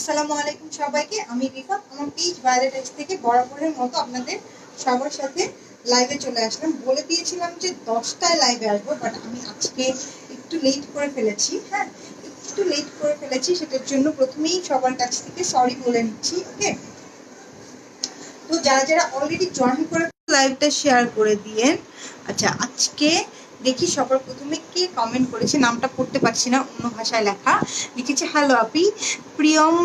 আসসালামু আলাইকুম সবাইকে। আমি রিফাত, আমার পেজ ভায়োলেট থেকে বরাবরের মতো আপনাদের সবার সাথে লাইভে চলে আসলাম। বলে দিয়েছিলাম যে 10টায় লাইভে আসবো, বাট আমি আজকে একটু লেট করে ফেলেছি। হ্যাঁ, একটু লেট করে ফেলেছি, সেটার জন্য প্রথমেই সবার কাছ থেকে সরি বলে নিচ্ছি। ওকে, তো যারা যারা অলরেডি জয়েন করে লাইভটা শেয়ার করে দিয়েন। আচ্ছা, আজকে দেখি সবার প্রথমে কে কমেন্ট করেছে, নামটা পড়তে পারছি না, অন্য ভাষায় লেখা। লিখেছে হ্যালো আপি। প্রিয়ম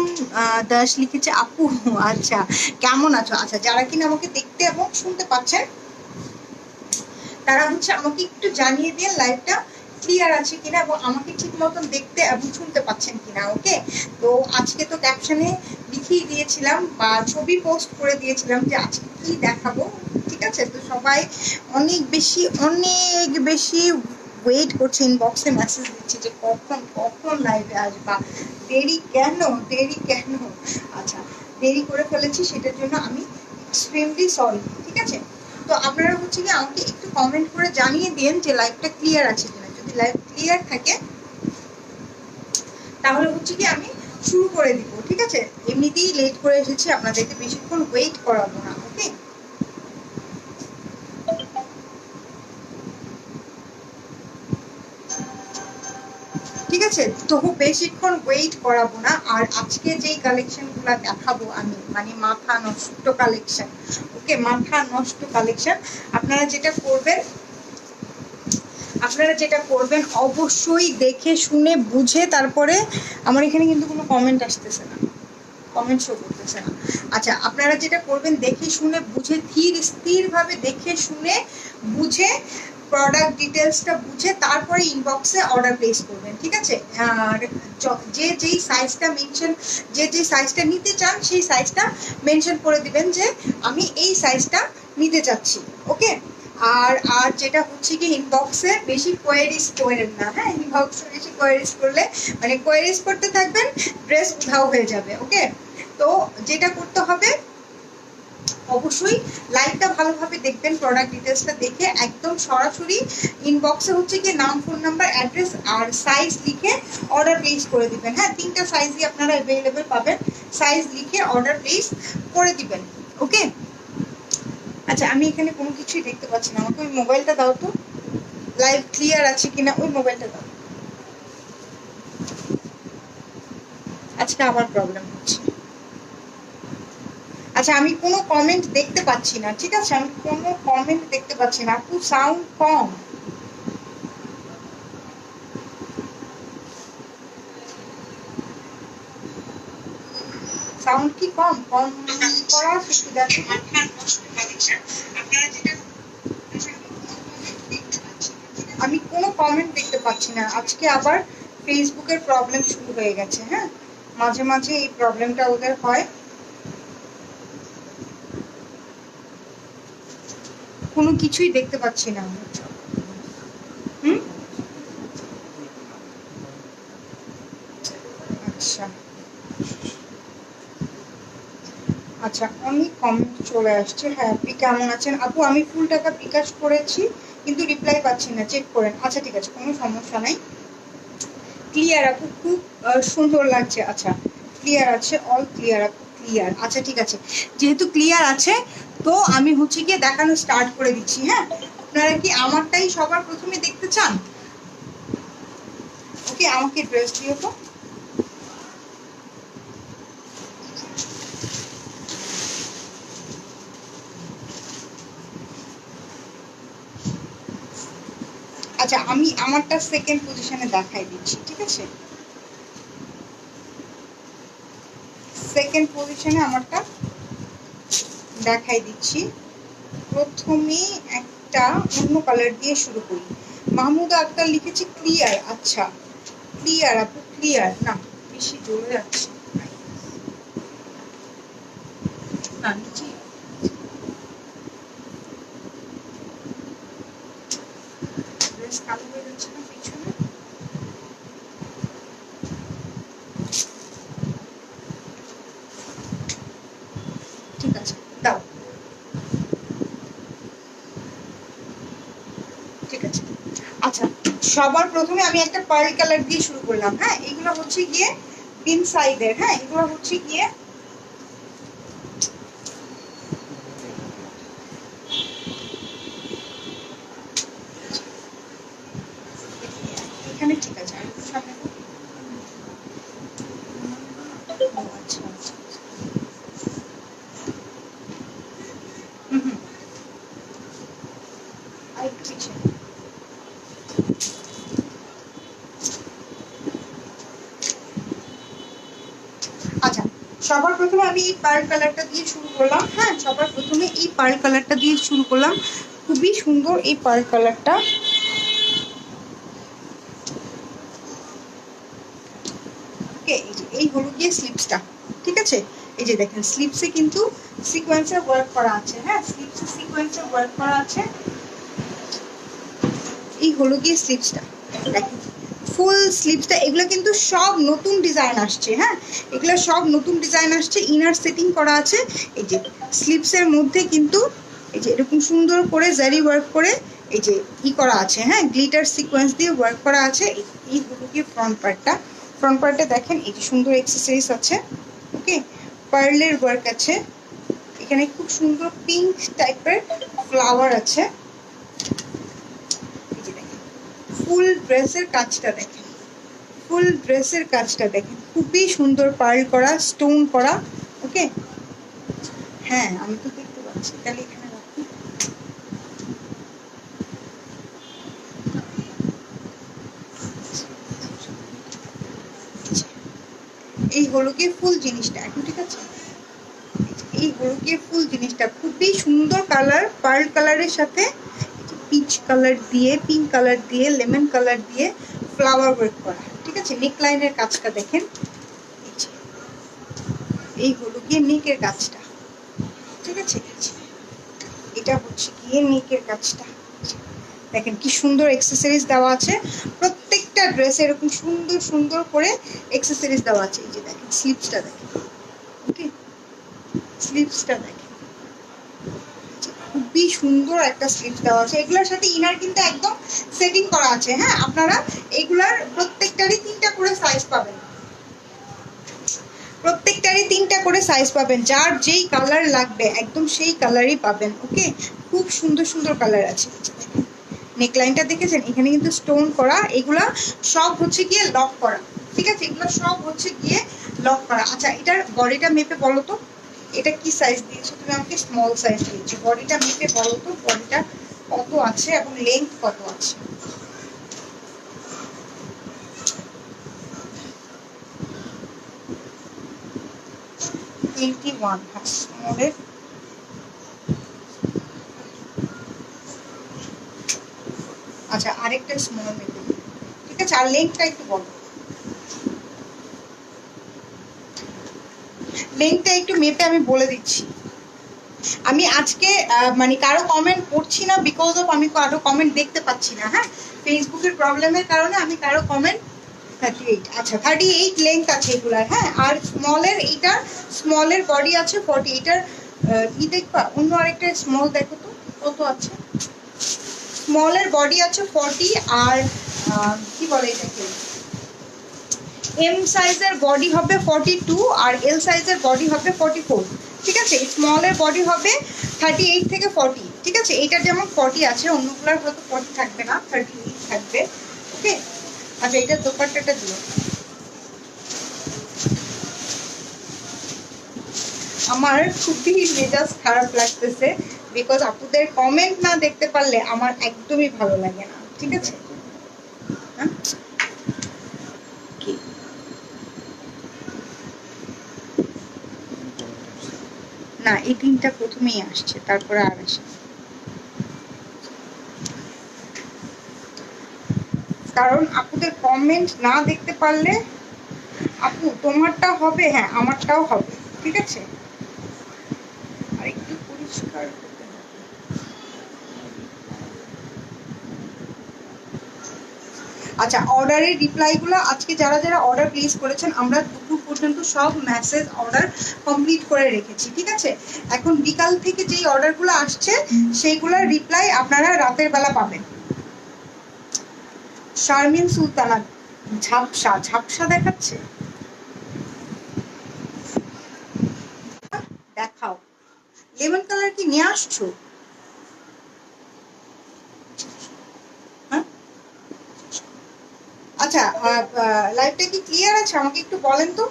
দাস লিখেছে আপু। আচ্ছা, কেমন আছো? আচ্ছা, যারা কিনা আমাকে দেখতে এবং শুনতে পাচ্ছেন তারা হচ্ছে আমাকে একটু জানিয়ে দিয়ে লাইভটা ক্লিয়ার আছে কিনা এবং আমাকে ঠিক মতন দেখতে এবং শুনতে পাচ্ছেন কিনা। ওকে, তো আজকে তো ক্যাপশনে লিখিয়ে দিয়েছিলাম বা ছবি পোস্ট করে দিয়েছিলাম যে আজকে কি দেখাবো। ঠিক আছে, তো সবাই অনেক বেশি ওয়েট করছে, ইনবক্সে মেসেজ দিচ্ছে যে কখন কখন লাইভে আসবা, দেরি কেন। আচ্ছা, দেরি করে ফেলেছি, সেটার জন্য আমি এক্সট্রিমলি সরি। ঠিক আছে, তো আপনারা হচ্ছে কি আমাকে একটু কমেন্ট করে জানিয়ে দিন যে লাইভটা ক্লিয়ার আছে কিনা। যদি লাইভ ক্লিয়ার থাকে তাহলে হচ্ছে কি আমি শুরু করে দিব। ঠিক আছে, এমনিতেই লেট করে এসেছি, আপনাদেরকে বেশিক্ষণ ওয়েট করাবো না। ওকে, ঠিক আছে, তবু বেশিক্ষণ ওয়েট করাবো না। আর আজকে যেই কালেকশনগুলো দেখাবো আমি, মানে মাথা নষ্ট কালেকশন। ওকে, মাথা নষ্ট কালেকশন। আপনারা যেটা করবেন অবশ্যই দেখে শুনে বুঝে তারপরে। আমার এখানে কিন্তু কোনো কমেন্ট আসতেছে না, কমেন্ট শো করতেছে না। আচ্ছা, আপনারা যেটা করবেন দেখে শুনে বুঝে, ধীর স্থিরভাবে দেখে শুনে বুঝে, প্রোডাক্ট ডিটেলসটা বুঝে তারপরে ইনবক্সে অর্ডার প্লেস করবেন। ঠিক আছে, আর যেই সাইজটা নিতে চান সেই সাইজটা মেনশন করে দিবেন যে আমি এই সাইজটা নিতে চাচ্ছি। ওকে, আর যেটা হচ্ছে কি, ইনবক্সে বেশি কোয়েরিজ করেন না। হ্যাঁ, ইনবক্সে বেশি কোয়েরিজ করলে মানে কোয়েরিজ করতে থাকবেন, ড্রেস উধাও হয়ে যাবে। ওকে, তো যেটা করতে হবে অবশ্যই লাইভটা ভালোভাবে দেখবেন, প্রোডাক্ট ডিটেলসটা দেখে একদম সরাসরি ইনবক্সে হচ্ছে কি নাম, ফোন নাম্বার, অ্যাড্রেস আর সাইজ লিখে অর্ডার প্লেস করে দিবেন। হ্যাঁ, 3টা সাইজই আপনারা অ্যাভেলেবেল পাবেন, সাইজ লিখে অর্ডার প্লেস করে দিবেন। ওকে, আচ্ছা, আমি এখানে কোনো কিছুই দেখতে পাচ্ছি না, আমাকে ওই মোবাইলটা দাও তো, লাইভ ক্লিয়ার আছে কিনা ওই মোবাইলটা দাও। আজকে আবার প্রবলেম হচ্ছে। আচ্ছা, আমি কোনো কমেন্ট দেখতে পাচ্ছি না। ঠিক আছে, আমি কোনো কমেন্ট দেখতে পাচ্ছি না। আপু সাউন্ড কম, সাউন্ড কি কম কম করা আছে একটু দেখো। আমি কোনো কমেন্ট দেখতে পাচ্ছি না। আজকে আবার ফেসবুকের প্রবলেম শুরু হয়ে গেছে। হ্যাঁ, মাঝে মাঝে এই প্রবলেমটা ওদের হয়। কোনো কিছুই দেখতে পাচ্ছি না। হুম, আচ্ছা আচ্ছা, অনেক কমেন্ট চলে আসছে। হ্যাঁ, আপনি কেমন আছেন? আপু আমি ফুল টাকা বিকাশ করেছি কিন্তু রিপ্লাই পাচ্ছি না, চেক করেন। আচ্ছা ঠিক আছে, কোনো সমস্যা নাই। ক্লিয়ার আপু, খুব সুন্দর লাগছে। আচ্ছা, ক্লিয়ার আছে, অল ক্লিয়ার আপু, ক্লিয়ার। আচ্ছা ঠিক আছে, যেহেতু ক্লিয়ার আছে তো আমি হচ্ছে গিয়ে দেখানো স্টার্ট করে দিচ্ছি। হ্যাঁ, আপনারা কি আমারটাই সবার প্রথমে দেখতে চান? ওকে, আমাকে ড্রেস দিও তো। আচ্ছা, আমি আমারটা সেকেন্ড পজিশনে দেখাই দিচ্ছি। ঠিক আছে, সেকেন্ড পজিশনে আমারটা দেখাই দিচ্ছি। প্রথমে একটা অন্য কালার দিয়ে শুরু করি। মাহমুদ আক্তার লিখেছে ক্লিয়ার। আচ্ছা, ক্লিয়ার আপু, ক্লিয়ার না, বেশি জোরে যাচ্ছে না, নিচে ড্রেস কালো হয়ে যাচ্ছে না পিছনে। ঠিক আছে, দাও। ঠিক আছে, আচ্ছা, সবার প্রথমে আমি একটা পার্ল কালার দিয়ে শুরু করলাম। হ্যাঁ, এগুলো হচ্ছে গিয়ে ইনসাইডের, হ্যাঁ এগুলো হচ্ছে গিয়ে এখানে ঠিক আছে, আর একটু সামনে তো। ও আচ্ছা আচ্ছা, হুম, আর একটু পিছিয়ে। আচ্ছা, সবার প্রথমে আমি এই পার্ল কালারটা দিয়ে শুরু করলাম। হ্যাঁ, সবার প্রথমে এই পার্ল কালারটা দিয়ে শুরু করলাম। খুবই সুন্দর এই পার্ল কালারটা। ওকে, এই হলো গিয়ে স্লিপসটা, ঠিক আছে। এই যে দেখেন স্লিপসে কিন্তু সিকোয়েন্সের ওয়ার্ক করা আছে। হ্যাঁ, স্লিপসে সিকোয়েন্সের ওয়ার্ক করা আছে। এই হলো গিয়ে স্লিপসটা, দেখেন ফুল স্লিপসটা। এগুলো কিন্তু সব নতুন ডিজাইন আসছে। হ্যাঁ, এগুলো সব নতুন ডিজাইন আসছে, ইনার সেটিং করা আছে। এই যে স্লিপসের মধ্যে কিন্তু এই যে এরকম সুন্দর করে জারি ওয়ার্ক করে এই যে ই করা আছে। হ্যাঁ, গ্লিটার সিকোয়েন্স দিয়ে ওয়ার্ক করা আছে। এই হলো গিয়ে ফ্রন্ট পার্টটা। ফ্রন্ট পার্টে দেখেন এই যে সুন্দর এক্সেসরিজ আছে। ওকে, পার্লের ওয়ার্ক আছে। এখানে খুব সুন্দর পিঙ্ক টাইপের ফ্লাওয়ার আছে। ফুল ড্রেসের কাজটা দেখেন, ফুল ড্রেসের কাজটা দেখেন, খুবই সুন্দর পার্ল করা, স্টোন করা। ওকে, হ্যাঁ আমি তো দেখতে পাচ্ছি, তাহলে এখানে রাখি। এই হলো গিয়ে ফুল জিনিসটা এখন, ঠিক আছে। এই হলো গিয়ে ফুল জিনিসটা, খুবই সুন্দর কালার, পার্ল কালারের সাথে পিচ কালার দিয়ে, পিঙ্ক কালার দিয়ে, লেমন কালার দিয়ে ফ্লাওয়ার ওয়ার্ক করা, ঠিক আছে। নেক লাইনের কাজটা দেখেন। এই হলো গিয়ে নেকের কাজটা, ঠিক আছে। এটা হচ্ছে গিয়ে নেকের কাজটা। দেখেন কি সুন্দর এক্সেসরিজ দেওয়া আছে। প্রত্যেকটা ড্রেসে এরকম সুন্দর সুন্দর করে এক্সেসরিজ দেওয়া আছে। এই যে দেখেন স্লিপসটা দেখেন। ওকে, স্লিপসটা দেখেন, খুবই সুন্দর একটা স্লিপস দেওয়া আছে। এগুলোর সাথে ইনার কিন্তু একদম সেটিং করা আছে। হ্যাঁ, আপনারা এগুলার প্রত্যেকটারই 3টা করে সাইজ পাবেন, প্রত্যেকটারই 3টা করে সাইজ পাবেন। যার যেই কালার লাগবে একদম সেই কালারই পাবেন। ওকে, খুব সুন্দর সুন্দর কালার আছে। নেকলাইনটা দেখেছেন, এখানে কিন্তু স্টোন করা। এগুলা সব হচ্ছে গিয়ে লক করা, ঠিক আছে। এগুলো সব হচ্ছে গিয়ে লক করা। আচ্ছা, এটার বডিটা মেপে বলো তো, এটা কি সাইজ দিয়েছো তুমি আমাকে? স্মল সাইজ দিয়েছো। বডিটা মেপে বলো তো, বডিটা কত আছে এবং লেন্থ কত আছে? টোয়েন্টি-1। হ্যাঁ, স্মলের। আচ্ছা, আরেকটা স্মল মেপে, ঠিক আছে। আর লেন্থটা একটু বলো, লেন্থটা একটু মেপে আমি বলে দিচ্ছি। আমি আজকে মানে কারো কমেন্ট পড়ছি না, বিকজ অফ আমি কারো কমেন্ট দেখতে পাচ্ছি না। হ্যাঁ, ফেসবুকের প্রবলেমের কারণে আমি কারো কমেন্ট। 38, আচ্ছা 38 লেন্থ আছে এগুলার। হ্যাঁ, আর স্মলের, এইটা স্মলের বডি আছে 40। এটার ই দেখবা, অন্য আরেকটা স্মল দেখো তো কত আছে। স্মলের বডি আছে 40, আর কি বলে এটাকে, এম সাইজের বডি হবে 42, আর এল সাইজের বডি হবে 44, ঠিক আছে। স্মলের বডি হবে 38 থেকে 40, ঠিক আছে। এইটার যেমন 40 আছে, অন্যগুলোর হয়তো 40 থাকবে না, 38 থাকবে। ওকে, আচ্ছা এটার দোপাট্টাটা দিও। আমার খুবই মেজাজ খারাপ লাগতেছে, বিকজ আপুদের কমেন্ট না দেখতে পারলে আমার একদমই ভালো লাগে না, ঠিক আছে। হ্যাঁ, না এই 3টা প্রথমেই আসছে, তারপরে আর আসে। কারণ আপুদের কমেন্ট না দেখতে পারলে, আপু তোমারটা হবে, হ্যাঁ আমারটাও হবে, ঠিক আছে। আর একটু পরিষ্কার করতে হবে। আচ্ছা, অর্ডারের রিপ্লাইগুলো আজকে যারা যারা অর্ডার প্লেস করেছেন, আমরা দুপুর পর্যন্ত সব মেসেজ অর্ডার কমপ্লিট করে রেখেছি, ঠিক আছে। এখন বিকাল থেকে যেই অর্ডারগুলো আসছে সেইগুলোর রিপ্লাই আপনারা রাতের বেলা পাবেন। শারমিন সুলতানা, ঝাপসা ঝাপসা দেখাচ্ছে। নিয়ে আসছো? হ্যাঁ আচ্ছা, লাইভটা কি ক্লিয়ার আছে? আমাকে একটু বলেন তো,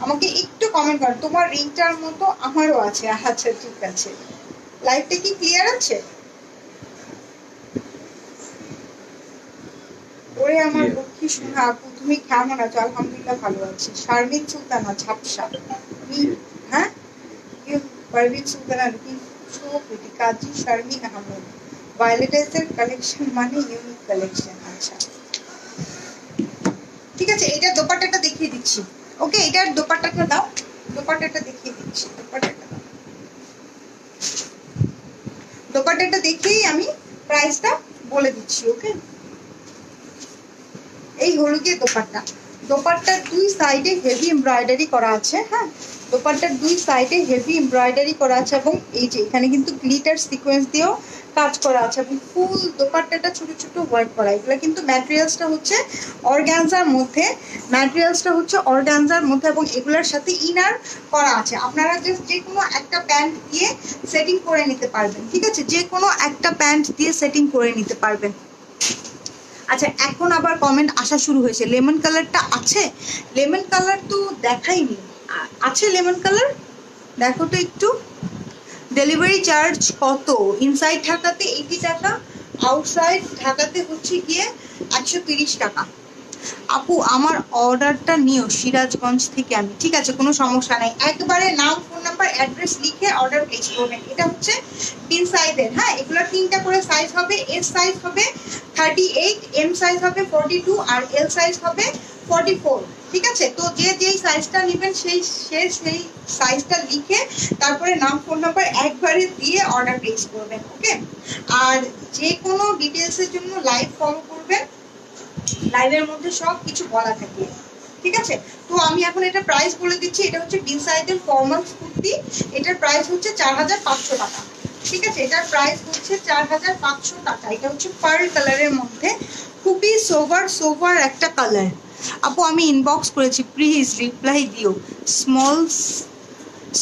আমাকে একটু কমেন্ট করেন। তোমার রিংটার মতো আমারও আছে। আচ্ছা ঠিক আছে, লাইভটা কি ক্লিয়ার আছে? ওরে আমার লক্ষ্মী সোনা আপু, তুমি কেমন আছো? আলহামদুলিল্লাহ ভালো আছি। শারমিন সুলতানা ঝাপসা, তুমি? হ্যাঁ, Parvin Sultana looking so pretty. Kazi Sharmin Ahmed, ভায়োলেটাইজের কালেকশন মানে ইউনিক কালেকশন। আচ্ছা ঠিক আছে, এটার দোপাট্টাটা দেখিয়ে দিচ্ছি। ওকে, এটার দোপাট্টাটা দাও, দোপাট্টাটা দেখিয়ে দিচ্ছি। দোপাট্টাটা দাও, দোপাট্টাটা দেখেই আমি প্রাইসটা বলে দিচ্ছি। ওকে, এই হলো গিয়ে দোপাট্টা। দোপাট্টার দুই সাইডে হেভি এমব্রয়ডারি করা আছে। হ্যাঁ, দোপাট্টার দুই সাইডে হেভি এমব্রয়ডারি করা আছে এবং এই যে এখানে কিন্তু গ্লিটার সিকোয়েন্স দিয়েও কাজ করা আছে এবং ফুল দোপাট্টাটা ছোট ছোট ওয়ার্ক করা। এগুলো কিন্তু ম্যাটেরিয়ালসটা হচ্ছে অর্গানজার মধ্যে, ম্যাটেরিয়ালসটা হচ্ছে অর্গানজার মধ্যে এবং এগুলোর সাথে ইনার করা আছে। আপনারা জাস্ট যে কোনো একটা প্যান্ট দিয়ে সেটিং করে নিতে পারবেন। ঠিক আছে, যে কোনো একটা প্যান্ট দিয়ে সেটিং করে নিতে পারবেন। আচ্ছা, এখন আবার কমেন্ট আসা শুরু হয়েছে, লেমন কালারটা আছে? লেমন কালার তো দেখাইনি। আছে লেমন কালার? দেখো তো একটু। ডেলিভারি চার্জ কত? ইনসাইড ঢাকাতে 80 টাকা, আউটসাইড ঢাকাতে হচ্ছে গিয়ে 130 টাকা। আপু আমার অর্ডারটা নিও সিরাজগঞ্জ থেকে আমি। ঠিক আছে, কোনো সমস্যা নাই, একবারে নাম ফোন নাম্বার অ্যাড্রেস লিখে অর্ডার প্লেস করবেন। এটা হচ্ছে তিন সাইজের। হ্যাঁ, এগুলোর তিনটা করে সাইজ হবে। এস সাইজ হবে 38, এম সাইজ হবে 42 আর এল সাইজ হবে 44। ঠিক আছে, তো যে যেই সাইজটা নেবেন সেই সাইজটা লিখে তারপরে নাম ফোন নাম্বার একবারে দিয়ে অর্ডার প্লেস করবেন। ওকে, আর যে কোনো ডিটেলসের জন্য লাইভ ফলো করবেন, লাইভের মধ্যে সব কিছু বলা থাকে। ঠিক আছে, তো আমি এখন এটা প্রাইস বলে দিচ্ছি। এটা হচ্ছে বিন সাইজের ফর্মাল কুর্তি, এটার প্রাইস হচ্ছে 4500 টাকা। ঠিক আছে, এটার প্রাইস হচ্ছে 4500 টাকা। এটা হচ্ছে পার্ল কালারের মধ্যে, খুবই সোভার একটা কালার। আপু আমি ইনবক্স করেছি, প্লিজ রিপ্লাই দিও।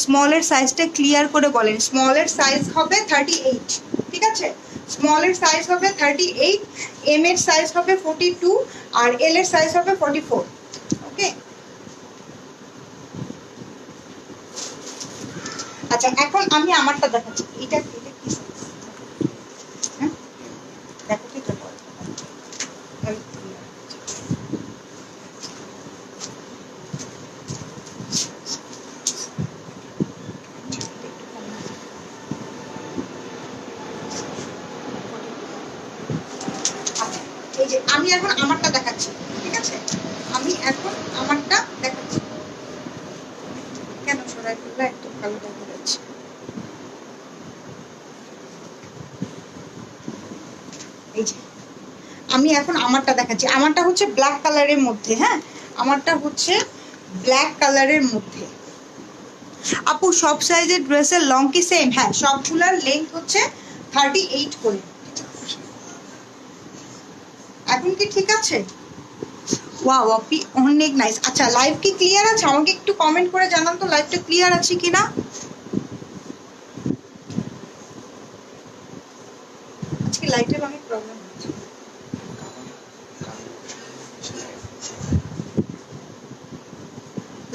স্মলের সাইজটা ক্লিয়ার করে বলেন। স্মলের সাইজ হবে 38। ঠিক আছে, স্মলের সাইজ হবে 38, এম এর সাইজ হবে 42 আর এল এর সাইজ হবে 44। ওকে, আচ্ছা এখন আমি আমারটা দেখাচ্ছি। এটা কি সাইজ? হ্যাঁ দেখো কি তো বল। এই যে আমি এখন আমারটা দেখাচ্ছি। ঠিক আছে, আমি এখন আমারটা দেখাচ্ছি। কেন সরাই ফেললে? একদম ভালো দেখা যাচ্ছে। এই যে আমি এখন আমারটা দেখাচ্ছি। আমারটা হচ্ছে ব্ল্যাক কালারের মধ্যে। হ্যাঁ, আমারটা হচ্ছে ব্ল্যাক কালারের মধ্যে। আপু সব সাইজের ড্রেসের লং কি সেম? হ্যাঁ, সবগুলোর লেন্থ হচ্ছে 38 করে। এখন কি ঠিক আছে? ওয়াও আপি অনেক নাইস। আচ্ছা, লাইভ কি ক্লিয়ার আছে? আমাকে একটু কমেন্ট করে জানান তো লাইভটা ক্লিয়ার আছে কিনা। আজকে লাইটের অনেক প্রবলেম হচ্ছে।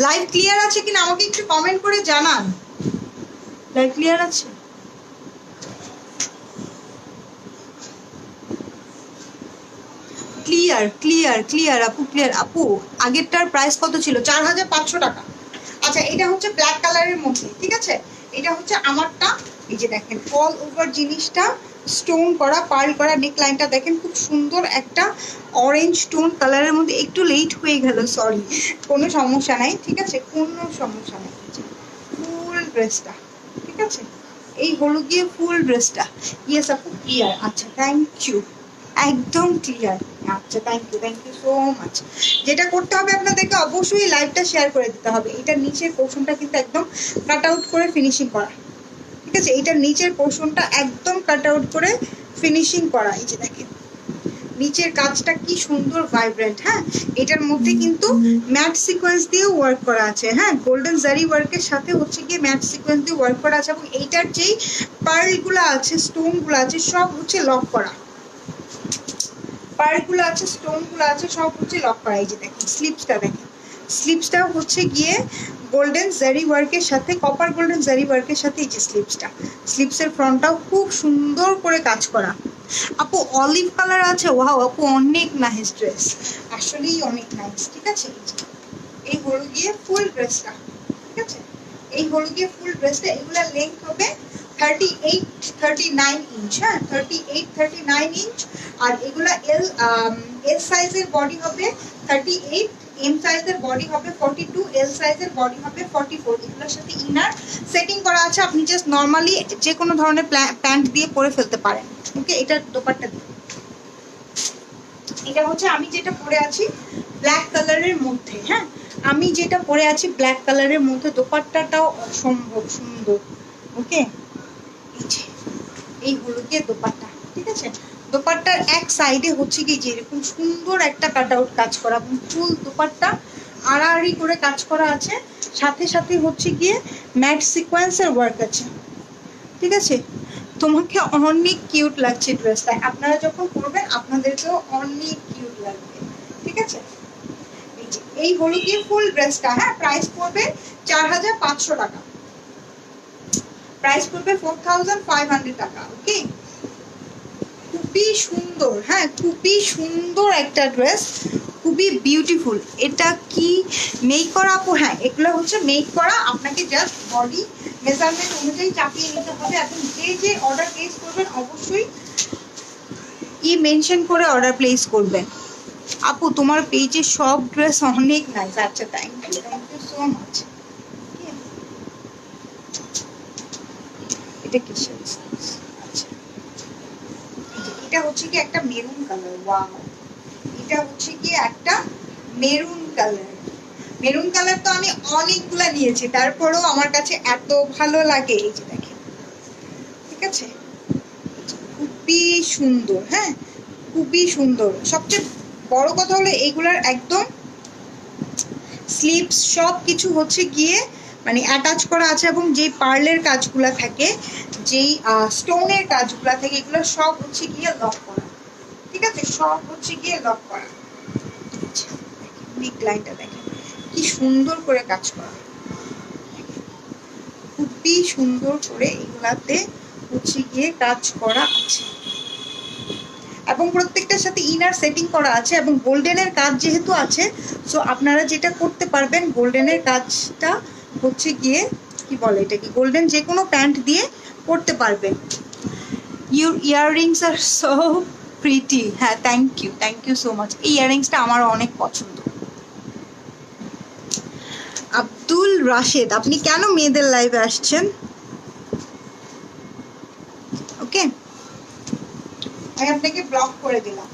লাইভ ক্লিয়ার আছে কিনা আমাকে একটু কমেন্ট করে জানান। লাইভ ক্লিয়ার আছে? ক্লিয়ার ক্লিয়ার ক্লিয়ার আপু, ক্লিয়ার আপু। আগেরটার প্রাইস কত ছিল? 4500 টাকা। আচ্ছা, এটা হচ্ছে ব্ল্যাক কালারের মধ্যে। ঠিক আছে, এটা হচ্ছে আমারটা। এই যে দেখেন অল ওভার জিনিসটা স্টোন করা, পার্ল করা। নেকলাইনটা দেখেন খুব সুন্দর একটা অরেঞ্জ টোন কালারের মধ্যে। একটু লেট হয়ে গেল, সরি, কোনো সমস্যা নাই। ঠিক আছে, কোনো সমস্যা নাই। ফুল ড্রেসটা ঠিক আছে, এই হলো গিয়ে ফুল ড্রেসটা। ইয়েস আপু ক্লিয়ার। আচ্ছা থ্যাংক ইউ, একদম ক্লিয়ার। আচ্ছা থ্যাংক ইউ সো মাচ। যেটা করতে হবে আপনাদেরকে অবশ্যই লাইভটা শেয়ার করে দিতে হবে। এটার নিচের পোর্শনটা কিন্তু একদম কাট আউট করে ফিনিশিং করা। ঠিক আছে, এটার নিচের পোর্শনটা একদম কাট আউট করে ফিনিশিং করা। এই যে দেখেন নিচের কাজটা কি সুন্দর ভাইব্রেন্ট। হ্যাঁ, এটার মধ্যে কিন্তু ম্যাট সিকোয়েন্স দিয়ে ওয়ার্ক করা আছে। হ্যাঁ, গোল্ডেন জারি ওয়ার্কের সাথে হচ্ছে গিয়ে ম্যাট সিকোয়েন্স দিয়ে ওয়ার্ক করা আছে এবং এইটার যেই পার্লগুলো আছে, স্টোনগুলো আছে, সব হচ্ছে লক করা। পার্লগুলো আছে, স্টোনগুলো আছে, সব হচ্ছে লক করা। এই যে দেখেন স্লিপসটা, দেখেন স্লিপসটা হচ্ছে গিয়ে গোল্ডেন জারি ওয়ার্কের সাথে, কপার গোল্ডেন জারি ওয়ার্কের সাথে এই যে স্লিপসটা, স্লিপসের ফ্রন্টটাও খুব সুন্দর করে কাজ করা। আপু অলিভ কালার আছে, ওয়াও আপু অনেক নাইস ড্রেস, আসলেই অনেক নাইস। ঠিক আছে, এই হলো গিয়ে ফুল ড্রেসটা। ঠিক আছে, এই হলো গিয়ে ফুল ড্রেসটা। এগুলা লেন্থ হবে 38-39 ইঞ্চ। হ্যাঁ, 38-39 ইঞ্চ। আর এগুলা এল সাইজের বডি হবে 38, এম সাইজের বডি হবে 42, এল সাইজের বডি হবে 44। এগুলোর সাথে ইনার সেটিং করা আছে, আপনি জাস্ট নর্মালি যে কোনো ধরনের প্যান্ট দিয়ে পরে ফেলতে পারেন। ওকে, এটা দোপাট্টা দিয়ে, এটা হচ্ছে আমি যেটা পরে আছি ব্ল্যাক কালারের মধ্যে। হ্যাঁ, আমি যেটা পরে আছি ব্ল্যাক কালারের মধ্যে, দোপাট্টাটাও অসম্ভব সুন্দর। ওকে, এই হলো গিয়ে দোপাট্টা। ঠিক আছে, দোপাট্টার এক সাইডে হচ্ছে কি যে এরকম সুন্দর একটা কাট আউট কাজ করা, ফুল দোপাট্টা আড়াআড়ি করে কাজ করা আছে, সাথে সাথে হচ্ছে গিয়ে ম্যাট সিকোয়েন্সের ওয়ার্ক আছে। ঠিক আছে, তোমাকে অনেক কিউট লাগছে ড্রেসটা, আপনারা যখন পরবেন আপনাদেরকেও অনেক কিউট লাগবে। ঠিক আছে, এই হলো গিয়ে ফুল ড্রেসটা। হ্যাঁ, প্রাইস পড়বে 4500 টাকা, প্রাইস পড়বে 4500 টাকা। ওকে, খুবই সুন্দর। হ্যাঁ, খুবই সুন্দর একটা ড্রেস, খুবই বিউটিফুল। এটা কি মেক করা আপু? হ্যাঁ, এগুলো হচ্ছে মেক করা, আপনাকে জাস্ট বডি মেজারমেন্ট অনুযায়ী চাপিয়ে নিতে হবে। এবং যে অর্ডার প্লেস করবেন অবশ্যই মেনশন করে অর্ডার প্লেস করবেন। আপু তোমার পেজে সব ড্রেস অনেক নাইস। আচ্ছা, থ্যাংক ইউ সো মাচ। এটা কিসের? আচ্ছা, এটা হচ্ছে কি একটা মেরুন কালার। ওয়াও, এটা হচ্ছে কি একটা মেরুন কালার। মেরুন কালার তো আমি অনেকগুলা নিয়েছি, তারপরেও আমার কাছে এত ভালো লাগে। এই যে দেখেন, ঠিক আছে, খুবই সুন্দর। হ্যাঁ, খুবই সুন্দর। সবচেয়ে বড় কথা হলো এইগুলার একদম স্লিপস সব কিছু হচ্ছে গিয়ে মানে অ্যাটাচ করা আছে, এবং যেই পার্লের কাজগুলা থাকে, যেই স্টোনের কাজগুলা থাকে, এগুলো সব হচ্ছে গিয়ে লক করা। ঠিক আছে, সব হচ্ছে গিয়ে লক করা। নেক লাইনটা দেখেন কি সুন্দর করে কাজ করা, খুবই সুন্দর করে এগুলাতে হচ্ছে গিয়ে কাজ করা আছে, এবং প্রত্যেকটার সাথে ইনার সেটিং করা আছে। এবং গোল্ডেনের কাজ যেহেতু আছে, সো আপনারা যেটা করতে পারবেন, গোল্ডেনের কাজটা হচ্ছে গিয়ে কি বলে এটা, কি গোল্ডেন যে কোনো প্যান্ট দিয়ে পরতে পারবেন। Your earrings are so pretty. হ্যাঁ, থ্যাংক ইউ সো মাচ। এই ইয়াররিংসটা আমার অনেক পছন্দ। আব্দুল রাশেদ, আপনি কেন মেয়েদের লাইভে আসছেন? ওকে, আমি আপনাকে ব্লক করে দিলাম,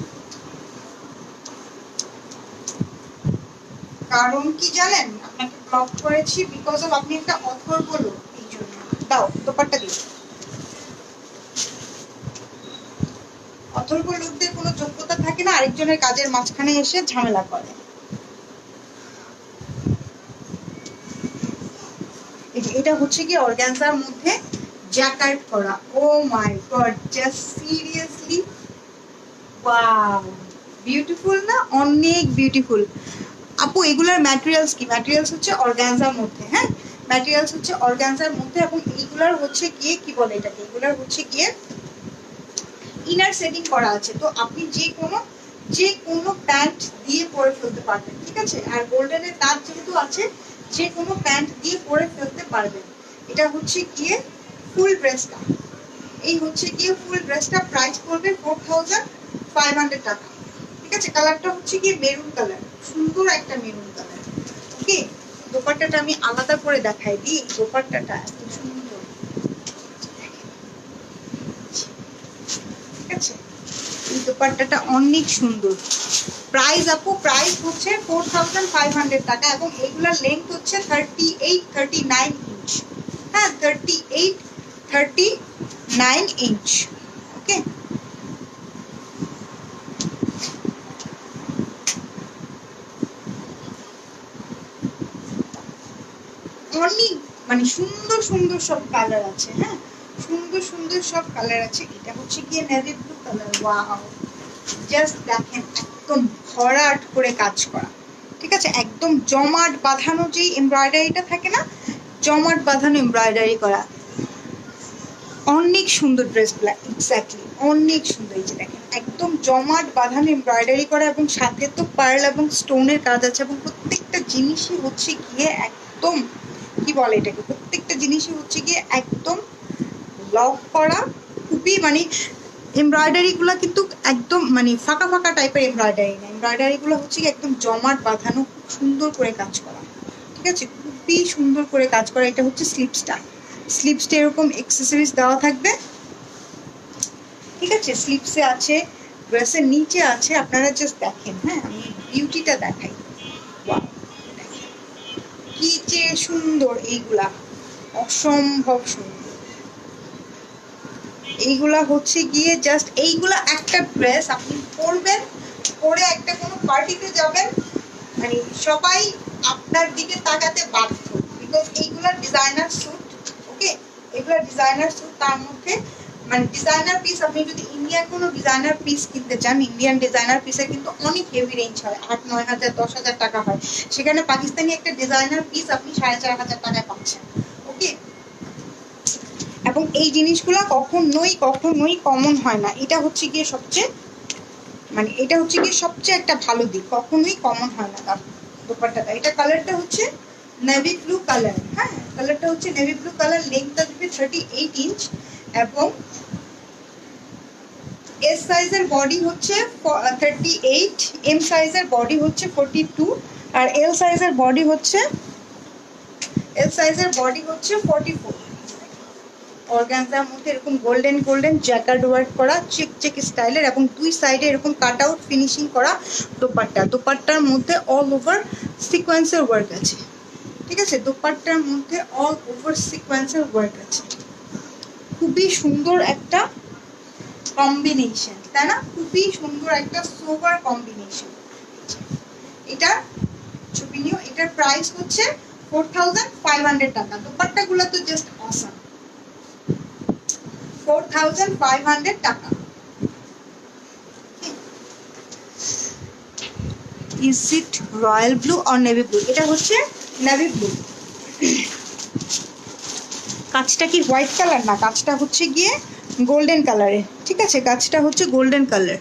কারণ কি জানেন, আপনাকে ব্লক করেছি বিকজ অফ আপনি একটা অথর্ব লোক, এই জন্য। দাও দোপাট্টা দিও। অথর্ব লোকদের কোনো যোগ্যতা থাকে না, আরেকজনের কাজের মাঝখানে এসে ঝামেলা করে। এটা হচ্ছে কি অর্গানজার মধ্যে জ্যাকার্ড করা। Oh my god, just seriously wow, beautiful না? অনেক বিউটিফুল। আপু এগুলার ম্যাটেরিয়ালস কি? ম্যাটেরিয়ালস হচ্ছে অর্গানজার মধ্যে। হ্যাঁ, ম্যাটেরিয়ালস হচ্ছে অর্গানজার মধ্যে, এবং এইগুলার হচ্ছে গিয়ে কি বলে এটাকে, এগুলার হচ্ছে গিয়ে ইনার সেটিং করা আছে। তো আপনি যে কোনো প্যান্ট দিয়ে পরে ফেলতে পারবেন। ঠিক আছে, আর গোল্ডেনের কাজ যেহেতু আছে, যে কোনো প্যান্ট দিয়ে পরে ফেলতে পারবেন। এটা হচ্ছে গিয়ে ফুল ড্রেসটা, এই হচ্ছে গিয়ে ফুল ড্রেসটা। প্রাইস পড়বে 4500 টাকা। ঠিক আছে, কালারটা হচ্ছে গিয়ে মেরুন কালার, সুন্দর একটা মেরুন কালার। ওকে, দোপাট্টাটা আমি আলাদা করে দেখাই দিই। দোপাট্টাটা এত সুন্দর, ঠিক আছে, এই দোপাট্টাটা অনেক সুন্দর। প্রাইস আপু, প্রাইস হচ্ছে 4500 টাকা, এবং এইগুলার লেন্থ হচ্ছে 38-39 ইঞ্চ। হ্যাঁ, 38-39 ইঞ্চ। ওকে, অনেক মানে সুন্দর সুন্দর সব কালার আছে। হ্যাঁ, সুন্দর সুন্দর সব কালার আছে। এটা হচ্ছে গিয়ে navy blue colour. Wow, just দেখেন একদম ভরাট করে কাজ করা। ঠিক আছে, একদম জমাট বাঁধানো যে এমব্রয়ডারিটা থাকে না, জমাট বাঁধানো এমব্রয়ডারি করা, অনেক সুন্দর ড্রেসগুলো। এক্স্যাক্টলি অনেক সুন্দর। এই যে দেখেন একদম জমাট বাঁধানো এমব্রয়ডারি করা এবং সাথে তো পার্ল এবং স্টোনের কাজ আছে এবং প্রত্যেকটা জিনিসই হচ্ছে গিয়ে একদম কি বলে এটাকে, প্রত্যেকটা জিনিসই হচ্ছে গিয়ে একদম লক করা। খুবই মানে এমব্রয়ডারিগুলো কিন্তু একদম মানে ফাঁকা ফাঁকা টাইপের এমব্রয়ডারি না, এমব্রয়ডারিগুলো হচ্ছে কি একদম জমাট বাঁধানো, খুব সুন্দর করে কাজ করা। ঠিক আছে, খুবই সুন্দর করে কাজ করা। এটা হচ্ছে স্লিপসটা, স্লিপসটা এরকম এক্সেসরিজ দেওয়া থাকবে। ঠিক আছে, স্লিপসে আছে, ড্রেসের নিচে আছে। আপনারা জাস্ট দেখেন। হ্যাঁ, আমি বিউটিটা দেখাই। ওয়াও, দেখেন কি যে সুন্দর, এইগুলা অসম্ভব সুন্দর। এইগুলা হচ্ছে গিয়ে জাস্ট, এইগুলা একটা ড্রেস আপনি পরবেন, পরে একটা কোনো পার্টিতে যাবেন, মানে সবাই আপনার দিকে তাকাতে বাধ্য। বিকজ এইগুলা ডিজাইনার স্যুট। ওকে, এগুলা ডিজাইনার স্যুট, তার মধ্যে মানে ডিজাইনার পিস। আপনি যদি ইন্ডিয়ান কোনো ডিজাইনার পিস কিনতে চান, ইন্ডিয়ান ডিজাইনার পিসের কিন্তু অনেক হেভি রেঞ্জ হয়, 8-9 হাজার 10,000 টাকা হয়। সেখানে পাকিস্তানি একটা ডিজাইনার পিস আপনি 4,500 টাকায় পাচ্ছেন। ওকে, এবং এই জিনিসগুলো কখনোই কখনোই কমন হয় না। এটা হচ্ছে গিয়ে সবচেয়ে মানে এটা হচ্ছে গিয়ে সবচেয়ে একটা ভালো দিক, কখনোই কমন হয় না তার দোপাট্টাটা। এটা কালারটা হচ্ছে নেভি ব্লু কালার। হ্যাঁ, কালারটা হচ্ছে নেভি ব্লু কালার। লেন্থটা দেবে 38 ইঞ্চ এবং এস সাইজের বডি হচ্ছে 38, এম সাইজের বডি হচ্ছে 42 আর এল সাইজের বডি হচ্ছে 44। অর্গানজার মধ্যে এরকম গোল্ডেন গোল্ডেন জ্যাকার্ড ওয়ার্ক করা, চেক চেক স্টাইলের এবং দুই সাইডে এরকম কাট আউট ফিনিশিং করা দোপাট্টা। দোপাট্টার মধ্যে অল ওভার সিকোয়েন্সের ওয়ার্ক আছে। ঠিক আছে, দোপাট্টার মধ্যে অল ওভার সিকোয়েন্সের ওয়ার্ক আছে। খুবই সুন্দর একটা কম্বিনেশন, তাই না? খুবই সুন্দর একটা সোবার কম্বিনেশন। এটা ছবি নিও। এটার প্রাইস হচ্ছে 4,500 টাকা। দোপাট্টাগুলো তো জাস্ট অসাম। 4,500 টাকা। Is it royal blue or navy blue? এটা হচ্ছে নেভি ব্লু। কাঁচটা কি হোয়াইট কালার না, কাঁচটা হচ্ছে গিয়ে গোল্ডেন কালারে। ঠিক আছে, কাঁচটা হচ্ছে গোল্ডেন কালার।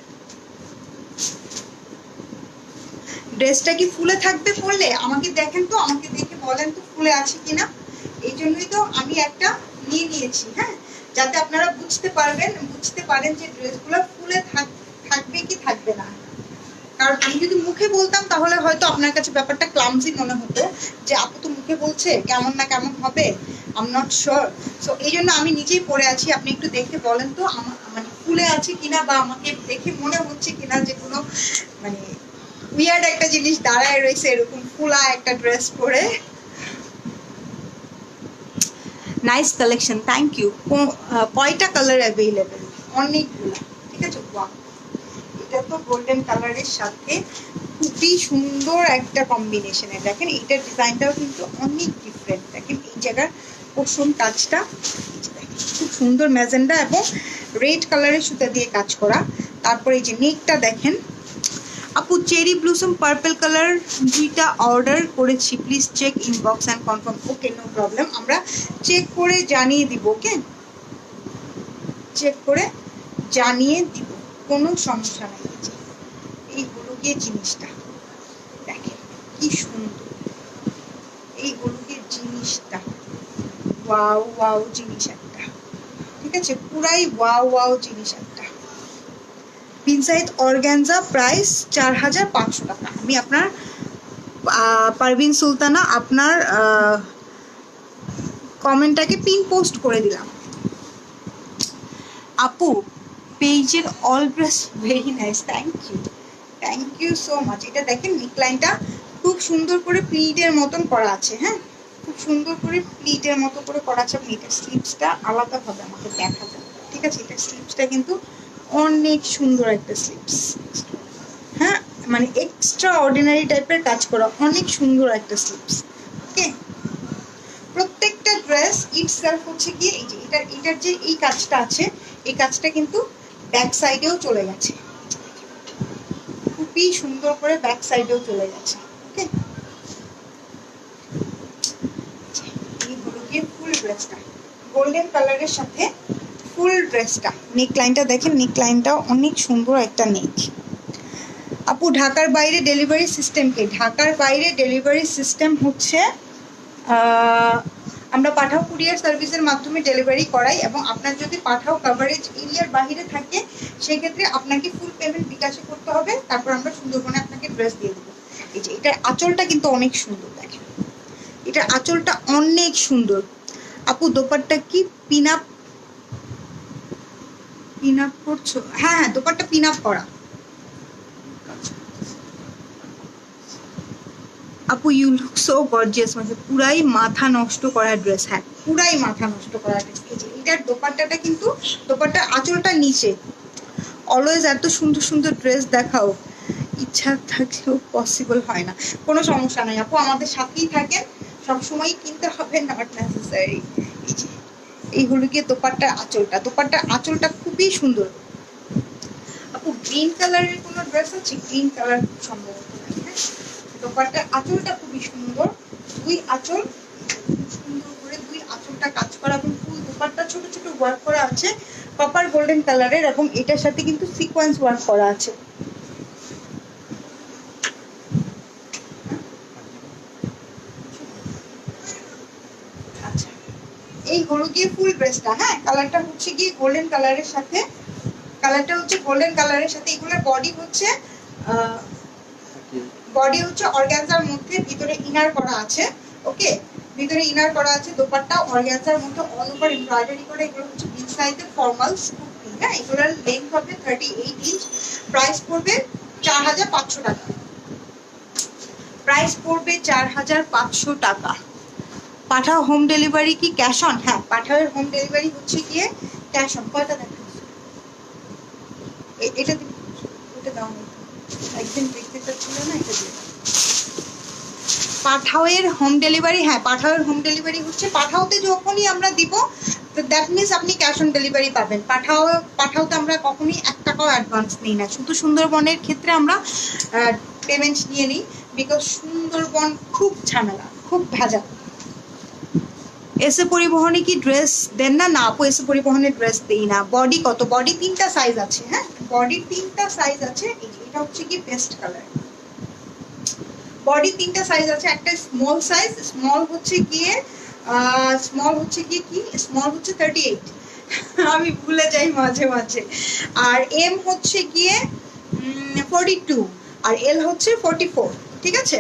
ড্রেসটা কি ফুলে থাকবে পরলে? আমাকে দেখেন তো, আমাকে দেখে বলেন তো ফুলে আছে কিনা। এই জন্যই তো আমি একটা নিয়ে নিয়েছি। হ্যাঁ, যাতে আপনারা বুঝতে পারেন যে ড্রেসগুলো ফুলে থাকবে কি থাকবে না। কারণ আমি যদি মুখে বলতাম তাহলে হয়তো আপনার কাছে ব্যাপারটা ক্লামজি মনে হতো, যে আপু তো মুখে বলছে, কেমন না কেমন হবে, I am not sure. So এই জন্য আমি নিজেই পরে আছি। আপনি একটু দেখে বলেন তো মানে ফুলে আছে কিনা, বা আমাকে দেখে মনে হচ্ছে কিনা যে কোনো মানে উইয়ার্ড একটা জিনিস দাঁড়ায় রয়েছে এরকম ফুলা একটা ড্রেস পরে। Nice collection, thank you. কয়টা কালার অ্যাভেলেবেল? অনেকগুলা। ঠিক আছে, বাহ, এটা তো গোল্ডেন কালারের সাথে খুবই সুন্দর একটা কম্বিনেশনে। দেখেন এইটার ডিজাইনটাও কিন্তু অনেক ডিফারেন্ট। দেখেন এই জায়গার পোষণ কাজটা খুব সুন্দর, ম্যাজেন্ডা এবং রেড কালারের সুতা দিয়ে কাজ করা। তারপরে এই যে নেকটা দেখেন। আপু চেরি ব্লুসম পার্পল কালার দুইটা অর্ডার করেছি, please check inbox and confirm. Okay, no problem, আমরা চেক করে জানিয়ে দিব। ওকে, চেক করে জানিয়ে দিব, কোনো সমস্যা নেই। এই হলো গিয়ে জিনিসটা, দেখেন কি সুন্দর এই হলো গিয়ে জিনিসটা। ওয়াও ওয়াও জিনিস একটা। ঠিক আছে, পুরাই ওয়াও ওয়াও জিনিস একটা। পিনসাইড অর্গানজা, প্রাইস 4,500 টাকা। আমি আপনার পারভিন সুলতানা আপনার কমেন্টটাকে পিন পোস্ট করে দিলাম। আপু পেজের all dress very nice, thank you so much. এটা দেখেন নেকলাইনটা খুব সুন্দর করে প্লিটের মতন করা আছে। হ্যাঁ, খুব সুন্দর করে প্লিটের মতো করে করা আছে। আপনি এটার স্লিপসটা আলাদাভাবে আমাকে দেখা যাবে। ঠিক আছে, এটার স্লিপসটা কিন্তু অনেক সুন্দর একটা স্লিপস। হ্যাঁ, মানে এক্সট্রা অর্ডিনারি টাইপের কাজ করা, অনেক সুন্দর একটা স্লিপস। ওকে, ড্রেস ইটসেলফ হচ্ছে গিয়ে এই যে এটার যে এই কাজটা আছে, এই কাজটা কিন্তু ব্যাক সাইডেও চলে গেছে, খুবই সুন্দর করে ব্যাক সাইডেও চলে গেছে। ওকে, এই হলো গিয়ে ফুল ড্রেসটা, গোল্ডেন কালারের সাথে ফুল ড্রেসটা। নেক লাইনটা দেখেন, নেক লাইনটাও অনেক সুন্দর একটা নেক। আপু ঢাকার বাইরে ডেলিভারি সিস্টেম কি? ঢাকার বাইরে ডেলিভারি সিস্টেম হচ্ছে আমরা পাঠাও কুরিয়ার সার্ভিসের মাধ্যমে ডেলিভারি করাই, এবং আপনার যদি পাঠাও কভারেজ এরিয়ার বাইরে থাকে সেক্ষেত্রে আপনাকে ফুল পেমেন্ট বিকাশে করতে হবে, তারপর আমরা সুন্দরবনে আপনাকে ড্রেস দিয়ে দেবো। এই যে এটার আঁচলটা কিন্তু অনেক সুন্দর, দেখেন এটার আঁচলটা অনেক সুন্দর। আপু দোপাট্টা কি পিন আপ করছো? হ্যাঁ হ্যাঁ, দোপাট্টা পিন আপ করা। আপু ইউ লুক সো গর্জিয়াস, মানে পুরাই মাথা নষ্ট করা ড্রেস। হ্যাঁ পুরাই মাথা নষ্ট করা ড্রেস। এই যে এটার দোপাট্টাটা কিন্তু, দোপাট্টার আঁচলটা নিচে। অলওয়েজ এত সুন্দর সুন্দর ড্রেস দেখাও, ইচ্ছা থাকলেও পসিবল হয় না। কোনো সমস্যা নাই আপু, আমাদের সাথেই থাকেন, সবসময়ই কিনতে হবে, নট নেসেসারি। এই যে এই হলো গিয়ে দোপাট্টার আঁচলটা, দোপাট্টার আঁচলটা খুবই সুন্দর। আপু গ্রিন কালারের কোনো ড্রেস আছে? গ্রিন কালার সম্ভবত, হ্যাঁ দোপাট্টার আঁচলটা খুবই সুন্দর, দুই আঁচল সুন্দর করে, দুই আঁচলটা কাজ করা, এবং ফুল দোপাট্টা ছোট ছোট ওয়ার্ক করা আছে কপার গোল্ডেন কালারের, এবং এটার সাথে কিন্তু সিকোয়েন্স ওয়ার্ক করা আছে। আচ্ছা এই হলো গিয়ে ফুল ড্রেসটা। হ্যাঁ কালারটা হচ্ছে গিয়ে গোল্ডেন কালারের সাথে, কালারটা হচ্ছে গোল্ডেন কালারের সাথে। এগুলোর বডি হচ্ছে অর্গানজার মধ্যে, ভিতরে ইনার করা আছে। ওকে, ভিতরে ইনার করা আছে, দোপাট্টা অর্গানজার মধ্যে অল ওভার এমব্রয়ডারি করে। এগুলো হচ্ছে বিগ সাইজের ফর্মালস কুর্তি। হ্যাঁ এগুলোর লেন্থ হবে 38 ইঞ্চ। প্রাইস পড়বে 4500 টাকা, প্রাইস পড়বে 4500 টাকা। পাঠাও হোম ডেলিভারি কি ক্যাশ অন? হ্যাঁ পাঠাওয়ের হোম ডেলিভারি হচ্ছে গিয়ে ক্যাশ অন। কয়টা দেখা এটা ওটা দাও, একদিন দেখতে চাচ্ছিল না, এটা দিয়ে পাঠাওয়ের হোম ডেলিভারি। হ্যাঁ পাঠাওয়ের হোম ডেলিভারি হচ্ছে, পাঠাওতে যখনই আমরা দিব দ্যাট মিনস আপনি ক্যাশ অন ডেলিভারি পাবেন। পাঠাওতে আমরা কখনোই 1 টাকাও অ্যাডভান্স নিই না, শুধু সুন্দরবনের ক্ষেত্রে আমরা পেমেন্ট নিয়ে নিই, বিকজ সুন্দরবন খুব ঝামেলা, খুব ভেজাল। এসে পরিবহনে কি ড্রেস দেন না? না আপু এসে পরিবহনে ড্রেস দেই না। বডি কত? বডি 3টা সাইজ আছে। হ্যাঁ বডি 3টা সাইজ আছে। এটা হচ্ছে কি পেস্ট কালার, বডি 3টা সাইজ আছে। একটা স্মল সাইজ, স্মল হচ্ছে গিয়ে কি স্মল হচ্ছে 38, আমি ভুলে যাই মাঝে মাঝে। আর এম হচ্ছে গিয়ে 42, আর এল হচ্ছে 44। ঠিক আছে,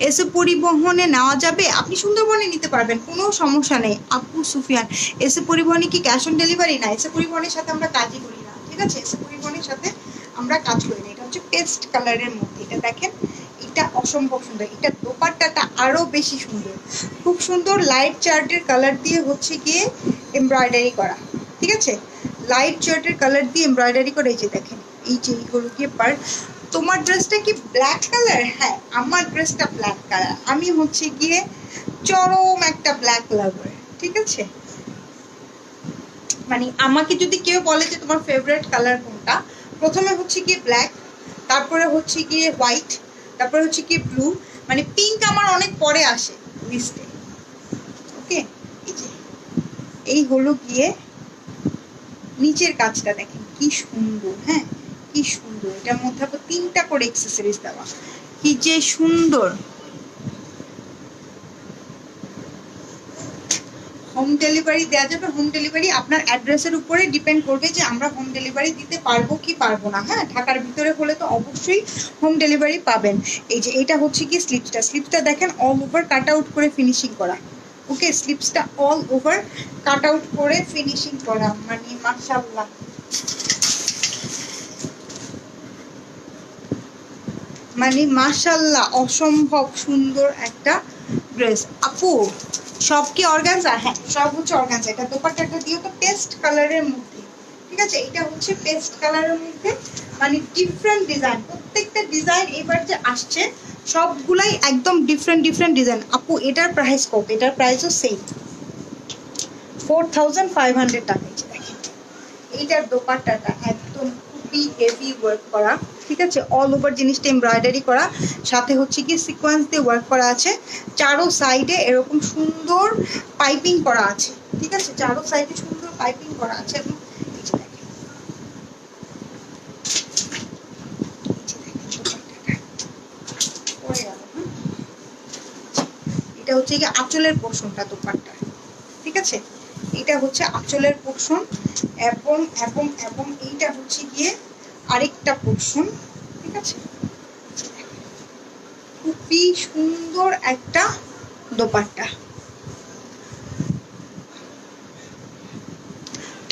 এসে পরিবহনে নেওয়া যাবে, আপনি সুন্দরবনে নিতে পারবেন, কোনো সমস্যা নেই। আপু সুফিয়ান এসে পরিবহনে কি ক্যাশ অন ডেলিভারি? না, এসে পরিবহনের সাথে আমরা কাজই করি না। ঠিক আছে, এসে পরিবহনের সাথে আমরা কাজ করি না। এটা হচ্ছে পেস্ট কালারের মধ্যে, এটা দেখেন এটা অসম্ভব সুন্দর। এটা দোপাট্টাটা আরো বেশি সুন্দর, খুব সুন্দর লাইট চার্টের কালার দিয়ে হচ্ছে গিয়ে এমব্রয়ডারি করা। ঠিক আছে, লাইট চার্টের কালার দিয়ে এমব্রয়ডারি করে। এই যে দেখেন, এই যে এইগুলো গিয়ে পার। তোমার ড্রেসটা কি ব্ল্যাক কালার? হ্যাঁ আমার ড্রেসটা ব্ল্যাক কালার, আমি হচ্ছে গিয়ে চরম একটা ব্ল্যাক লাভার। ঠিক আছে, মানে আমাকে যদি কেউ বলে যে তোমার ফেভারিট কালার কোনটা, প্রথমে হচ্ছে গিয়ে ব্ল্যাক, তারপরে হচ্ছে গিয়ে হোয়াইট, তারপরে হচ্ছে গিয়ে ব্লু, মানে পিঙ্ক আমার অনেক পরে আসে লিস্টে। ওকে, এই হলো গিয়ে নিচের কাজটা দেখেন কি সুন্দর। হ্যাঁ কি সুন্দর, এটার মধ্যে আবার 3টা করে অ্যাক্সেসরিজ দেওয়া, কি যে সুন্দর। হোম ডেলিভারি দেওয়া যাবে। হোম ডেলিভারি আপনার অ্যাড্রেসের উপরে ডিপেন্ড করবে যে আমরা হোম ডেলিভারি দিতে পারবো কি পারবো না। হ্যাঁ ঢাকার ভিতরে হলে তো অবশ্যই হোম ডেলিভারি পাবেন। এই যে এটা হচ্ছে কি স্লিপসটা দেখেন অল ওভার কাট আউট করে ফিনিশিং করা। ওকে, স্লিপসটা অল ওভার কাট আউট করে ফিনিশিং করা, মানে মাশাআল্লাহ, মানে মাশাআল্লাহ অসম্ভব সুন্দর একটা ড্রেস। আপু সব কি অর্গানজা? হ্যাঁ সব হচ্ছে অর্গানজা। এটা দোপাট্টাটা দিও তো পেস্ট কালারের মধ্যে। ঠিক আছে, এটা হচ্ছে পেস্ট কালারের মধ্যে, মানে ডিফারেন্ট ডিজাইন, প্রত্যেকটা ডিজাইন এবার যে আসছে সবগুলাই একদম ডিফারেন্ট ডিজাইন। আপু এটার প্রাইস কত? এটার প্রাইসও সেম। 4500 টাকা। দেখেন এইটার দোপাট্টাটা একদম খুবই হেভি ওয়ার্ক করা, ঠিক আছে, অল ওভার জিনিসটা এমব্রয়ডারি করা, সাথে হচ্ছে কি সিকোয়েন্স দিয়ে ওয়ার্ক করা আছে, চারো সাইডে এরকম সুন্দর পাইপিং করা আছে, ঠিক আছে, চারো সাইডে সুন্দর পাইপিং করা আছে। এবং এটা হচ্ছে কি আঁচলের পোর্শনটা দোপাট্টা, ঠিক আছে, এটা হচ্ছে আঁচলের পোর্শন, এবং এবং এবং এইটা হচ্ছে গিয়ে আরেকটা পোর্শন, ঠিক আছে। খুবই সুন্দর একটা দোপাট্টা।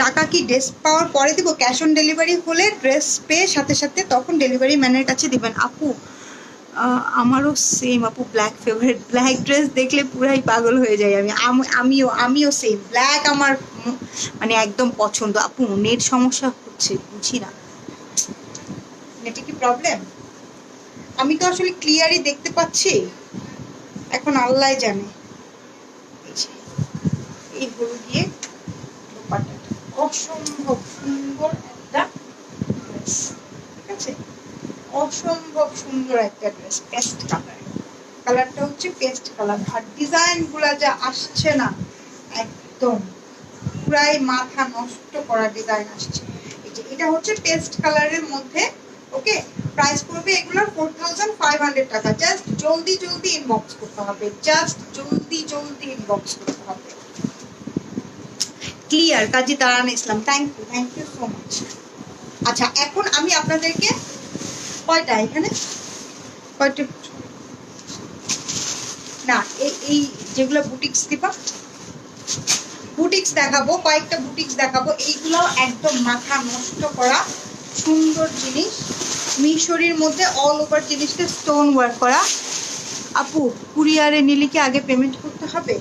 টাকা কি ড্রেস পাওয়ার পরে দিব? ক্যাশ অন ডেলিভারি হলে ড্রেস পেয়ে সাথে সাথে তখন ডেলিভারি ম্যানের কাছে দিবেন। আপু আমারও সেম আপু, ব্ল্যাক ফেভারিট, ব্ল্যাক ড্রেস দেখলে পুরাই পাগল হয়ে যাই আমি, আমিও সেম, ব্ল্যাক আমার মানে একদম পছন্দ। আপু নেট সমস্যা হচ্ছে, বুঝি না নেটে কি প্রবলেম, আমি তো আসলে ক্লিয়ারই দেখতে পাচ্ছি, এখন আল্লাহ জানে। এই হলো গিয়ে দোপাট্টাটা, অসম্ভব সুন্দর একটা ড্রেস, ঠিক আছে, অসম্ভব সুন্দর একটা ড্রেস, পেস্ট কালার, কালারটা হচ্ছে পেস্ট কালার, আর ডিজাইন গুলা যা আসছে না একদম পুরাই মাথা নষ্ট করা ডিজাইন আসছে। এই যে এটা হচ্ছে পেস্ট কালারের মধ্যে, ওকে, প্রাইস পড়বে এগুলোর 4500 টাকা। জাস্ট জলদি জলদি ইনবক্স করতে হবে, জাস্ট জলদি জলদি ইনবক্স করতে হবে। Clear Kazi Taran Islam, thank you so much. আচ্ছা এখন আমি আপনাদেরকে কয়টা এখানে কয়টা না এই যেগুলো বুটিক্স দিবা, বুটিক্স দেখাবো, কয়েকটা বুটিক্স দেখাবো, এইগুলো একদম মাথা নষ্ট করা সুন্দর জিনিস, মিশরির মধ্যে অল ওভার জিনিসটা স্টোন ওয়ার্ক করা। আপু কুরিয়ারে নিলে কি আগে পেমেন্ট করতে হবে?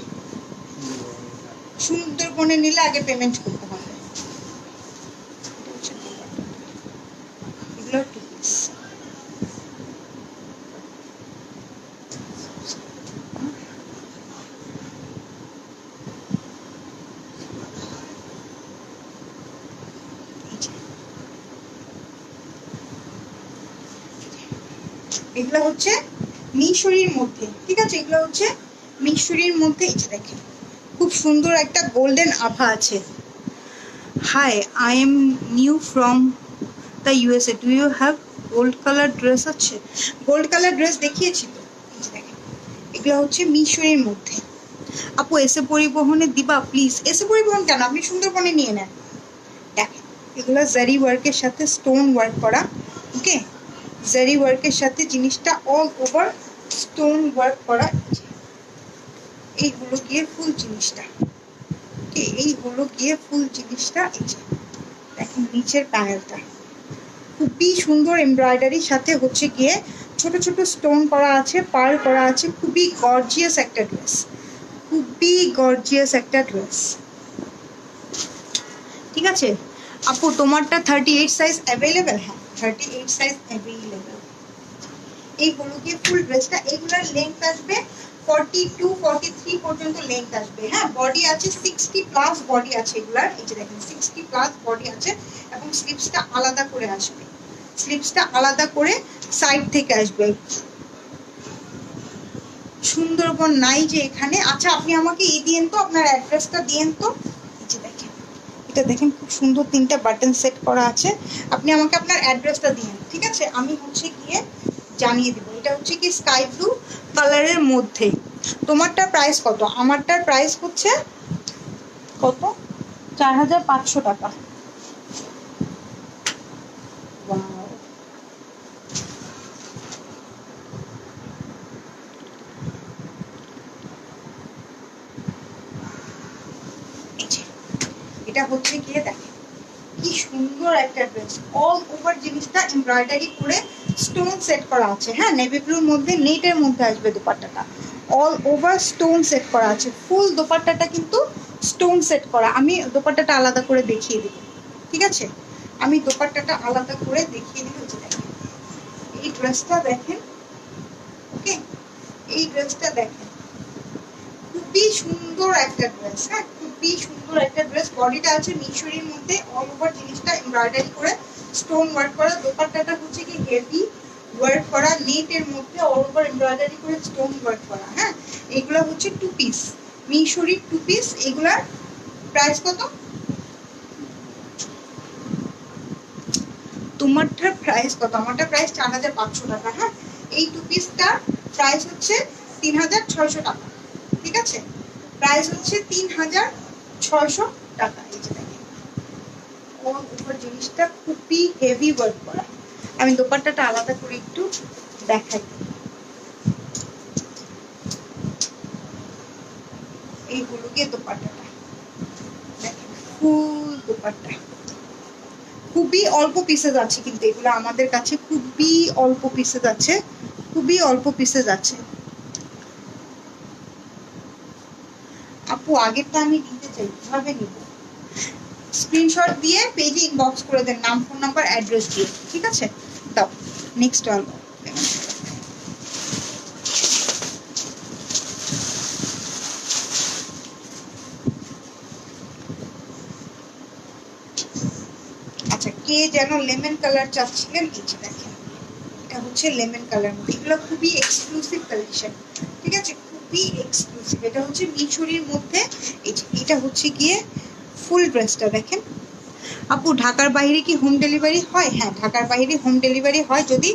সুন্দরবনে নিলে আগে পেমেন্ট করতে হবে। এগুলো টু পিস, এগুলো হচ্ছে মিশরির মধ্যে, ঠিক আছে, এগুলো হচ্ছে মিশরির মধ্যে। এই যে দেখেন খুব সুন্দর একটা গোল্ডেন আভা আছে। Hi, I am new from the USA, do you have gold colour dress? আছে, গোল্ড কালার ড্রেস দেখিয়েছি তো। এই যে দেখেন এগুলো হচ্ছে মিশরির মধ্যে। আপু এসে পরিবহনে দিবা প্লিজ? এসে পরিবহন কেন, আপনি সুন্দরবনে নিয়ে নেন। দেখেন এগুলো জারি ওয়ার্কের সাথে স্টোন ওয়ার্ক করা, ওকে, জারি ওয়ার্কের সাথে জিনিসটা অল ওভার স্টোন ওয়ার্ক করা। এই হলো গিয়ে ফুল জিনিসটা, এই হলো গিয়ে ফুল জিনিসটা। এই যে দেখেন নিচের প্যানেলটা খুবই সুন্দর এমব্রয়ডারির সাথে হচ্ছে গিয়ে ছোট ছোট স্টোন করা আছে, পার্ল করা আছে, খুবই গর্জিয়াস একটা ড্রেস, খুবই গর্জিয়াস একটা ড্রেস, ঠিক আছে। আপু তোমারটা 38 সাইজ অ্যাভেলেবেল? হ্যাঁ 38 সাইজ অ্যাভেলেবেল। এই হলো গিয়ে ফুল ড্রেসটা, এইগুলোর লেন্থ আসবে 42 43 পর্যন্ত লেন্থ আসবে, হ্যাঁ, বডি আছে 60 প্লাস বডি আছে এগুলার। এই যে দেখেন 60 প্লাস বডি আছে, এবং স্লিভসটা আলাদা করে আসবে, স্লিভসটা আলাদা করে সাইড থেকে আসবে। সুন্দরবন নাই যে এখানে? আচ্ছা আপনি আমাকে দিয়েন তো, আপনার অ্যাড্রেসটা দিয়েন তো। এই যে দেখেন এটা দেখেন খুব সুন্দর 3টা বাটন সেট করা আছে, আপনি আমাকে আপনার অ্যাড্রেসটা দিয়েন, ঠিক আছে, আমি হচ্ছে গিয়ে জানিয়ে দেবো। এটা হচ্ছে কি স্কাই ব্লু কালারের মধ্যে। তোমারটার প্রাইস কত? আমারটার প্রাইস হচ্ছে কত, 4500 টাকা। এটা হচ্ছে গিয়ে দেখেন কি সুন্দর একটা ড্রেস, অল ওভার জিনিসটা এমব্রয়ডারি করে স্টোন সেট করা আছে, হ্যাঁ, নেভি ব্লুর মধ্যে নেটের মধ্যে আসবে দোপাট্টাটা, অল ওভার স্টোন সেট করা আছে, ফুল দোপাট্টাটা কিন্তু স্টোন সেট করা। আমি দোপাট্টাটা আলাদা করে দেখিয়ে দিব, ঠিক আছে, আমি দোপাট্টাটা আলাদা করে দেখিয়ে দিব। যে দেখেন এই ড্রেসটা দেখেন, ওকে, এই ড্রেসটা দেখেন খুবই সুন্দর একটা ড্রেস, হ্যাঁ, খুবই খুবই সুন্দর একটা ড্রেস। বডিটা আছে মিশরির মধ্যে, অল ওভার জিনিসটা এমব্রয়ডারি করে স্টোন ওয়ার্ক করা। দোপাট্টাটা হচ্ছে কি হেভি ওয়ার্ক করা, নেটের মধ্যে অল ওভার এমব্রয়ডারি করে স্টোন ওয়ার্ক করা। হ্যাঁ, এগুলো হচ্ছে টু পিস, মিশরির টু পিস। এগুলার প্রাইস কত? তোমারটার প্রাইস কত? আমারটার প্রাইস 4500 টাকা। হ্যাঁ, এই টু পিসটার প্রাইস হচ্ছে 3600 টাকা। ঠিক আছে, প্রাইস হচ্ছে 3600 টাকা। এই যে দেখেন অল ওভার জিনিসটা খুবই হেভি ওয়ার্ক করা। আমি দোপাট্টাটা আলাদা করে একটু দেখাই। এই হলো গিয়ে দোপাট্টাটা, দেখেন ফুল দোপাট্টা। খুবই অল্প পিসেস আছে কিন্তু এগুলো আমাদের কাছে, খুবই অল্প পিসেস আছে, খুবই অল্প পিসেস আছে। আপু আগেরটা আমি দিতে চাই, কিভাবে নিব? স্ক্রিনশট দিয়ে পেজে ইনবক্স করে দেন, নাম, ফোন নাম্বার, অ্যাড্রেস দিয়ে। ঠিক আছে, দাও নেক্সট ওয়ান। আচ্ছা, কে যেন লেমন কালার চাচ্ছিলেন, এই যে দেখেন এটা হচ্ছে লেমন কালার মধ্যে। এগুলো খুবই এক্সক্লুসিভ কালেকশন। ঠিক আছে, খুবই এক্সক্লুসিভ। এটা হচ্ছে মিশরির মধ্যে। এটা হচ্ছে গিয়ে ফুল ড্রেসটা দেখেন। আপু ঢাকার বাইরে কি হোম ডেলিভারি হয়? হ্যাঁ, ঢাকার বাইরে হোম ডেলিভারি হয়। যদি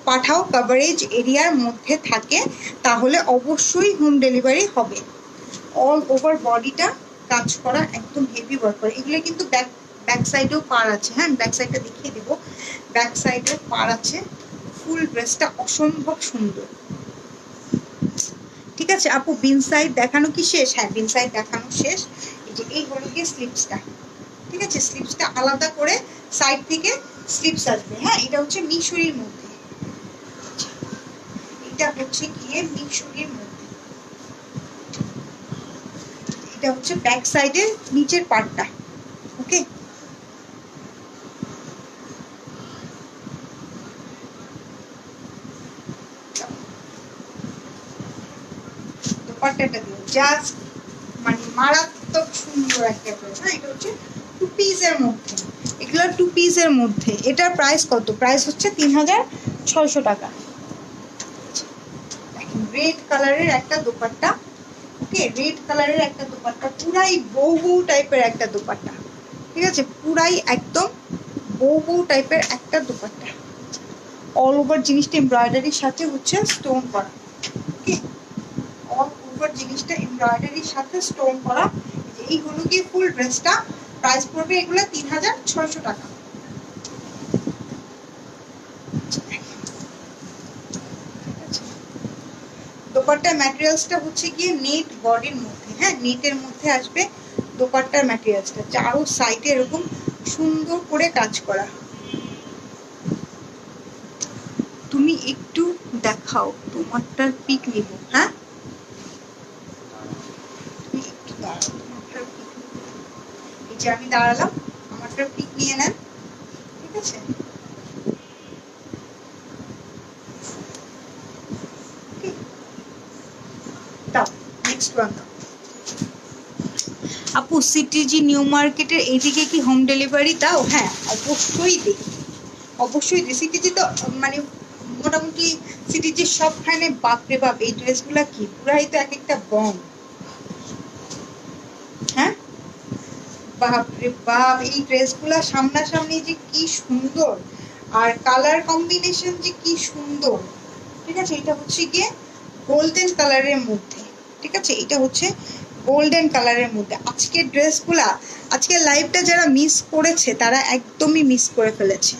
পাঠাও কভারেজ এরিয়ার মধ্যে থাকে তাহলে অবশ্যই হোম ডেলিভারি হবে। অল ওভার বডিটা কাজ করা, একদম হেভি ওয়ার্ক করা। এগুলো কিন্তু ব্যাক সাইডেও পার আছে। হ্যাঁ, ব্যাক সাইডটা দেখিয়ে দেবো। ব্যাক সাইডেও পার আছে। ফুল ড্রেসটা অসম্ভব সুন্দর। ঠিক আছে আপু, বিন সাইড দেখানো কি শেষ? হ্যাঁ, বিন সাইড দেখানো শেষ। এই যে এই হলো গিয়ে স্লিপসটা। ঠিক আছে, স্লিপসটা আলাদা করে সাইড থেকে স্লিপস আসবে। হ্যাঁ, এটা হচ্ছে মিশরির মধ্যে, এটা হচ্ছে গিয়ে মিশরির মধ্যে। এটা হচ্ছে ব্যাক সাইডের নিচের পার্টটা। ওকে, দোপাট্টাটা দিও জাস্ট মানে মারাত্মক সুন্দর একটা ড্রেস। হ্যাঁ, এটা হচ্ছে টু পিসের মধ্যে। এগুলো টু পিসের মধ্যে। এটার প্রাইস কত? প্রাইস হচ্ছে 3600 টাকা। রেড কালারের একটা দোপাট্টা। ওকে, রেড কালারের একটা দোপাট্টা, পুরাই বউ টাইপের একটা দোপাট্টা। ঠিক আছে, পুরাই একদম বউ টাইপের একটা দোপাট্টা। অল ওভার জিনিসটা এমব্রয়ডারির সাথে হচ্ছে স্টোন করা। ওকে, অল ওভার জিনিসটা এমব্রয়ডারির সাথে স্টোন করা। এই হলো গিয়ে ফুল ড্রেসটা। প্রাইস পড়বে এগুলো 3600 টাকা। দোপাট্টার ম্যাটেরিয়ালসটা হচ্ছে গিয়ে নেট বডির মধ্যে। হ্যাঁ, নেটের মধ্যে আসবে দোপাট্টার ম্যাটেরিয়ালসটা। চারো সাইডে এরকম সুন্দর করে কাজ করা। তুমি একটু দেখাও, তোমারটার পিক নিব। হ্যাঁ, তুমি একটু দাঁড়াও, তোমারটার পিক। এই যে আমি দাঁড়ালাম, আমারটার পিক নিয়ে নেন। ঠিক আছে, দাও নেক্সট ওয়ান দাও। আপু সিটিজি নিউ মার্কেটের এইদিকে কি হোম ডেলিভারি দাও? হ্যাঁ, অবশ্যই দিই, অবশ্যই দিই। সিটিজি তো মানে মোটামুটি সিটিজির সবখানে। বাপরে বাপ, এই ড্রেসগুলা কি পুরাই তো এক একটা বম। হ্যাঁ, বাপরে বাপ, এই ড্রেসগুলা সামনাসামনি যে কি সুন্দর, আর কালার কম্বিনেশন যে কি সুন্দর। ঠিক আছে, এটা হচ্ছে গিয়ে গোল্ডেন কালারের মধ্যে। ঠিক আছে, এটা হচ্ছে গোল্ডেন কালারের মধ্যে। আজকের ড্রেসগুলা, আজকের লাইভটা যারা মিস করেছে তারা একদমই মিস করে ফেলেছে।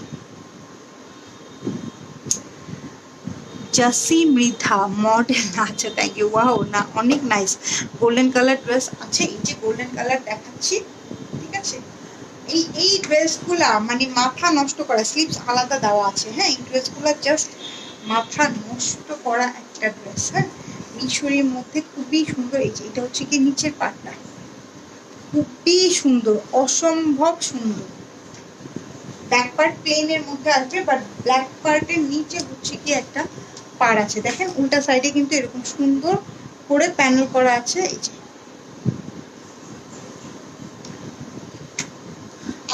জাসি মৃধা মডেল, আচ্ছা থ্যাংক ইউ। ওয়াও, না অনেক নাইস গোল্ডেন কালার ড্রেস আছে। এই যে গোল্ডেন কালার দেখাচ্ছি। ঠিক আছে, এই ড্রেসগুলা মানে মাথা নষ্ট করা। স্লিভস আলাদা দেওয়া আছে। হ্যাঁ, এই ড্রেসগুলা জাস্ট মাথা নষ্ট করা একটা ড্রেস। হ্যাঁ, মিশরির মধ্যে খুবই সুন্দর। এই যে এটা হচ্ছে কি নিচের পাটটা, খুবই সুন্দর, অসম্ভব সুন্দর। ব্যাক পার্ট প্লেনের মধ্যে আসবে, বাট ব্ল্যাক পার্টের নিচে হচ্ছে কি একটা পার আছে। দেখেন উল্টা সাইডে কিন্তু এরকম সুন্দর করে প্যানেল করা আছে। এই যে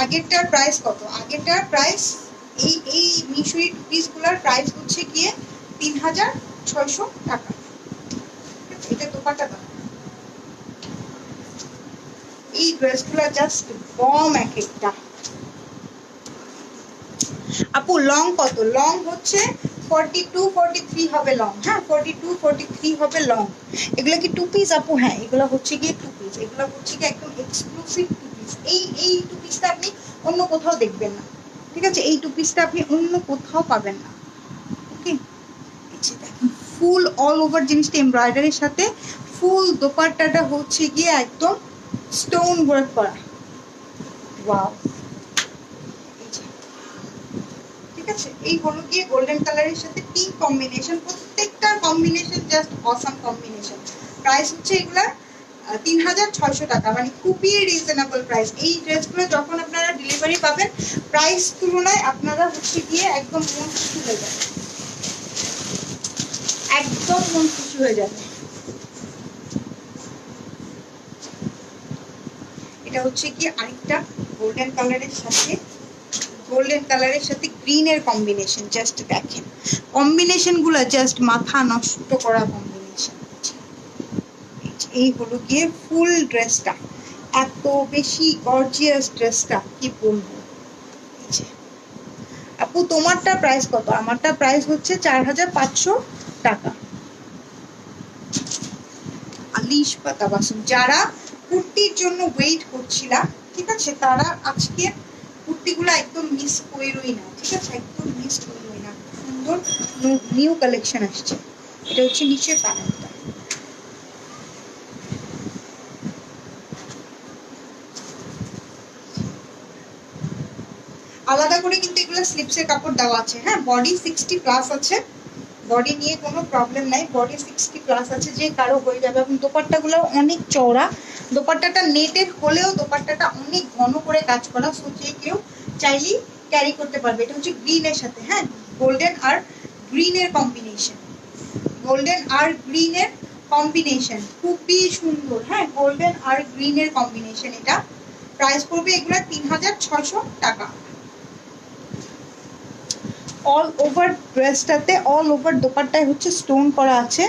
আগেরটার প্রাইস কত? আগেরটার প্রাইস এই মিশরি টু পিসগুলোর প্রাইস হচ্ছে গিয়ে 3600 টাকা। এটা দোপাট্টা দাও। এই ড্রেসগুলো জাস্ট বম এক একটা। আপু লং কত? লং হচ্ছে 42 43 হবে লং। হ্যাঁ 42 43 হবে লং। এগুলো কি টু পিস আপু? হ্যাঁ এগুলো হচ্ছে গিয়ে টু পিস। এগুলো হচ্ছে গিয়ে একদম এক্সক্লুসিভ টু পিস। এই টু পিসটা আপনি অন্য কোথাও দেখবেন না, ঠিক আছে? এই টু পিসটা আপনি অন্য কোথাও পাবেন না। ওকে, দেখেন ফুল অল ওভার জিনিসটা এমব্রয়ডারির সাথে ফুল দোপাট্টাটা হচ্ছে গিয়ে একদম স্টোন ওয়ার্ক করা। ওয়াও, ঠিক আছে? এই হলো গিয়ে গোল্ডেন কালারের সাথে পিঙ্ক কম্বিনেশন। প্রত্যেকটা combination just awesome combination. Price হচ্ছে এগুলা 3600 টাকা, মানে খুবই রিজনেবল প্রাইস। এই ড্রেসগুলো যখন আপনারা ডেলিভারি পাবেন প্রাইস তুলনায় আপনারা হচ্ছে গিয়ে একদম মন খুশি হয়ে যাবে, একদম মন খুশি হয়ে যাবে। এটা হচ্ছে কি আরেকটা গোল্ডেন কালারের সাথে, গোল্ডেন কালারের সাথে গ্রিনের কম্বিনেশন। জাস্ট দেখেন কম্বিনেশন গুলো জাস্ট মাথা নষ্ট করা কম্বিনেশন। এই হলো গিয়ে ফুল ড্রেসটা, এত বেশি গর্জিয়াস ড্রেসটা কি বলবো। আপু তোমারটা প্রাইস কত? আমারটা প্রাইস হচ্ছে 4500 টাকা। আলিশ পাতা বাসন, যারা কুর্তির জন্য ওয়েট করছিলাম, ঠিক আছে, তারা আজকে কুর্তিগুলো একদম মিস কইরই না, ঠিক আছে? একদম মিস কইরই না। সুন্দর নিউ কালেকশন আসছে। এটা হচ্ছে নিচের প্যানেলটা। আলাদা করে কিন্তু এগুলো স্লিপসের কাপড় দেওয়া আছে। হ্যাঁ বডি 60 প্লাস আছে, বডি নিয়ে কোনো প্রবলেম নাই, বডি 60 প্লাস আছে, যে কারো হয়ে যাবে। এবং দোপাট্টাগুলো অনেক চওড়া, দোপাট্টাটা নেটের হলেও দোপাট্টাটা অনেক ঘন করে কাজ করা, সো যে কেউ চাইলেই ক্যারি করতে পারবে। এটা হচ্ছে গ্রিনের সাথে, হ্যাঁ গোল্ডেন আর গ্রিনের কম্বিনেশন, গোল্ডেন আর গ্রিনের কম্বিনেশন খুবই সুন্দর। হ্যাঁ গোল্ডেন আর গ্রিনের কম্বিনেশন। এটা প্রাইস পড়বে এগুলো 3600 টাকা। অল ওভার ড্রেসটাতে, অল ওভার দোপাট্টায় হচ্ছে স্টোন করা আছে।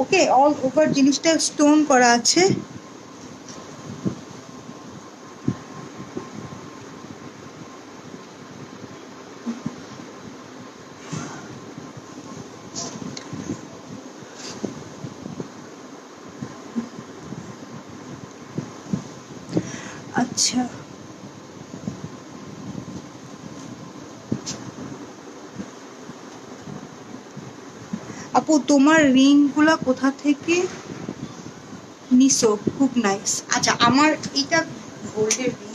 ওকে, অল ওভার জিনিসটা স্টোন করা আছে। আচ্ছা আপু তোমার রিংগুলা কোথা থেকে নিছো? খুব নাইস। আচ্ছা আমার এটা গোল্ডের রিং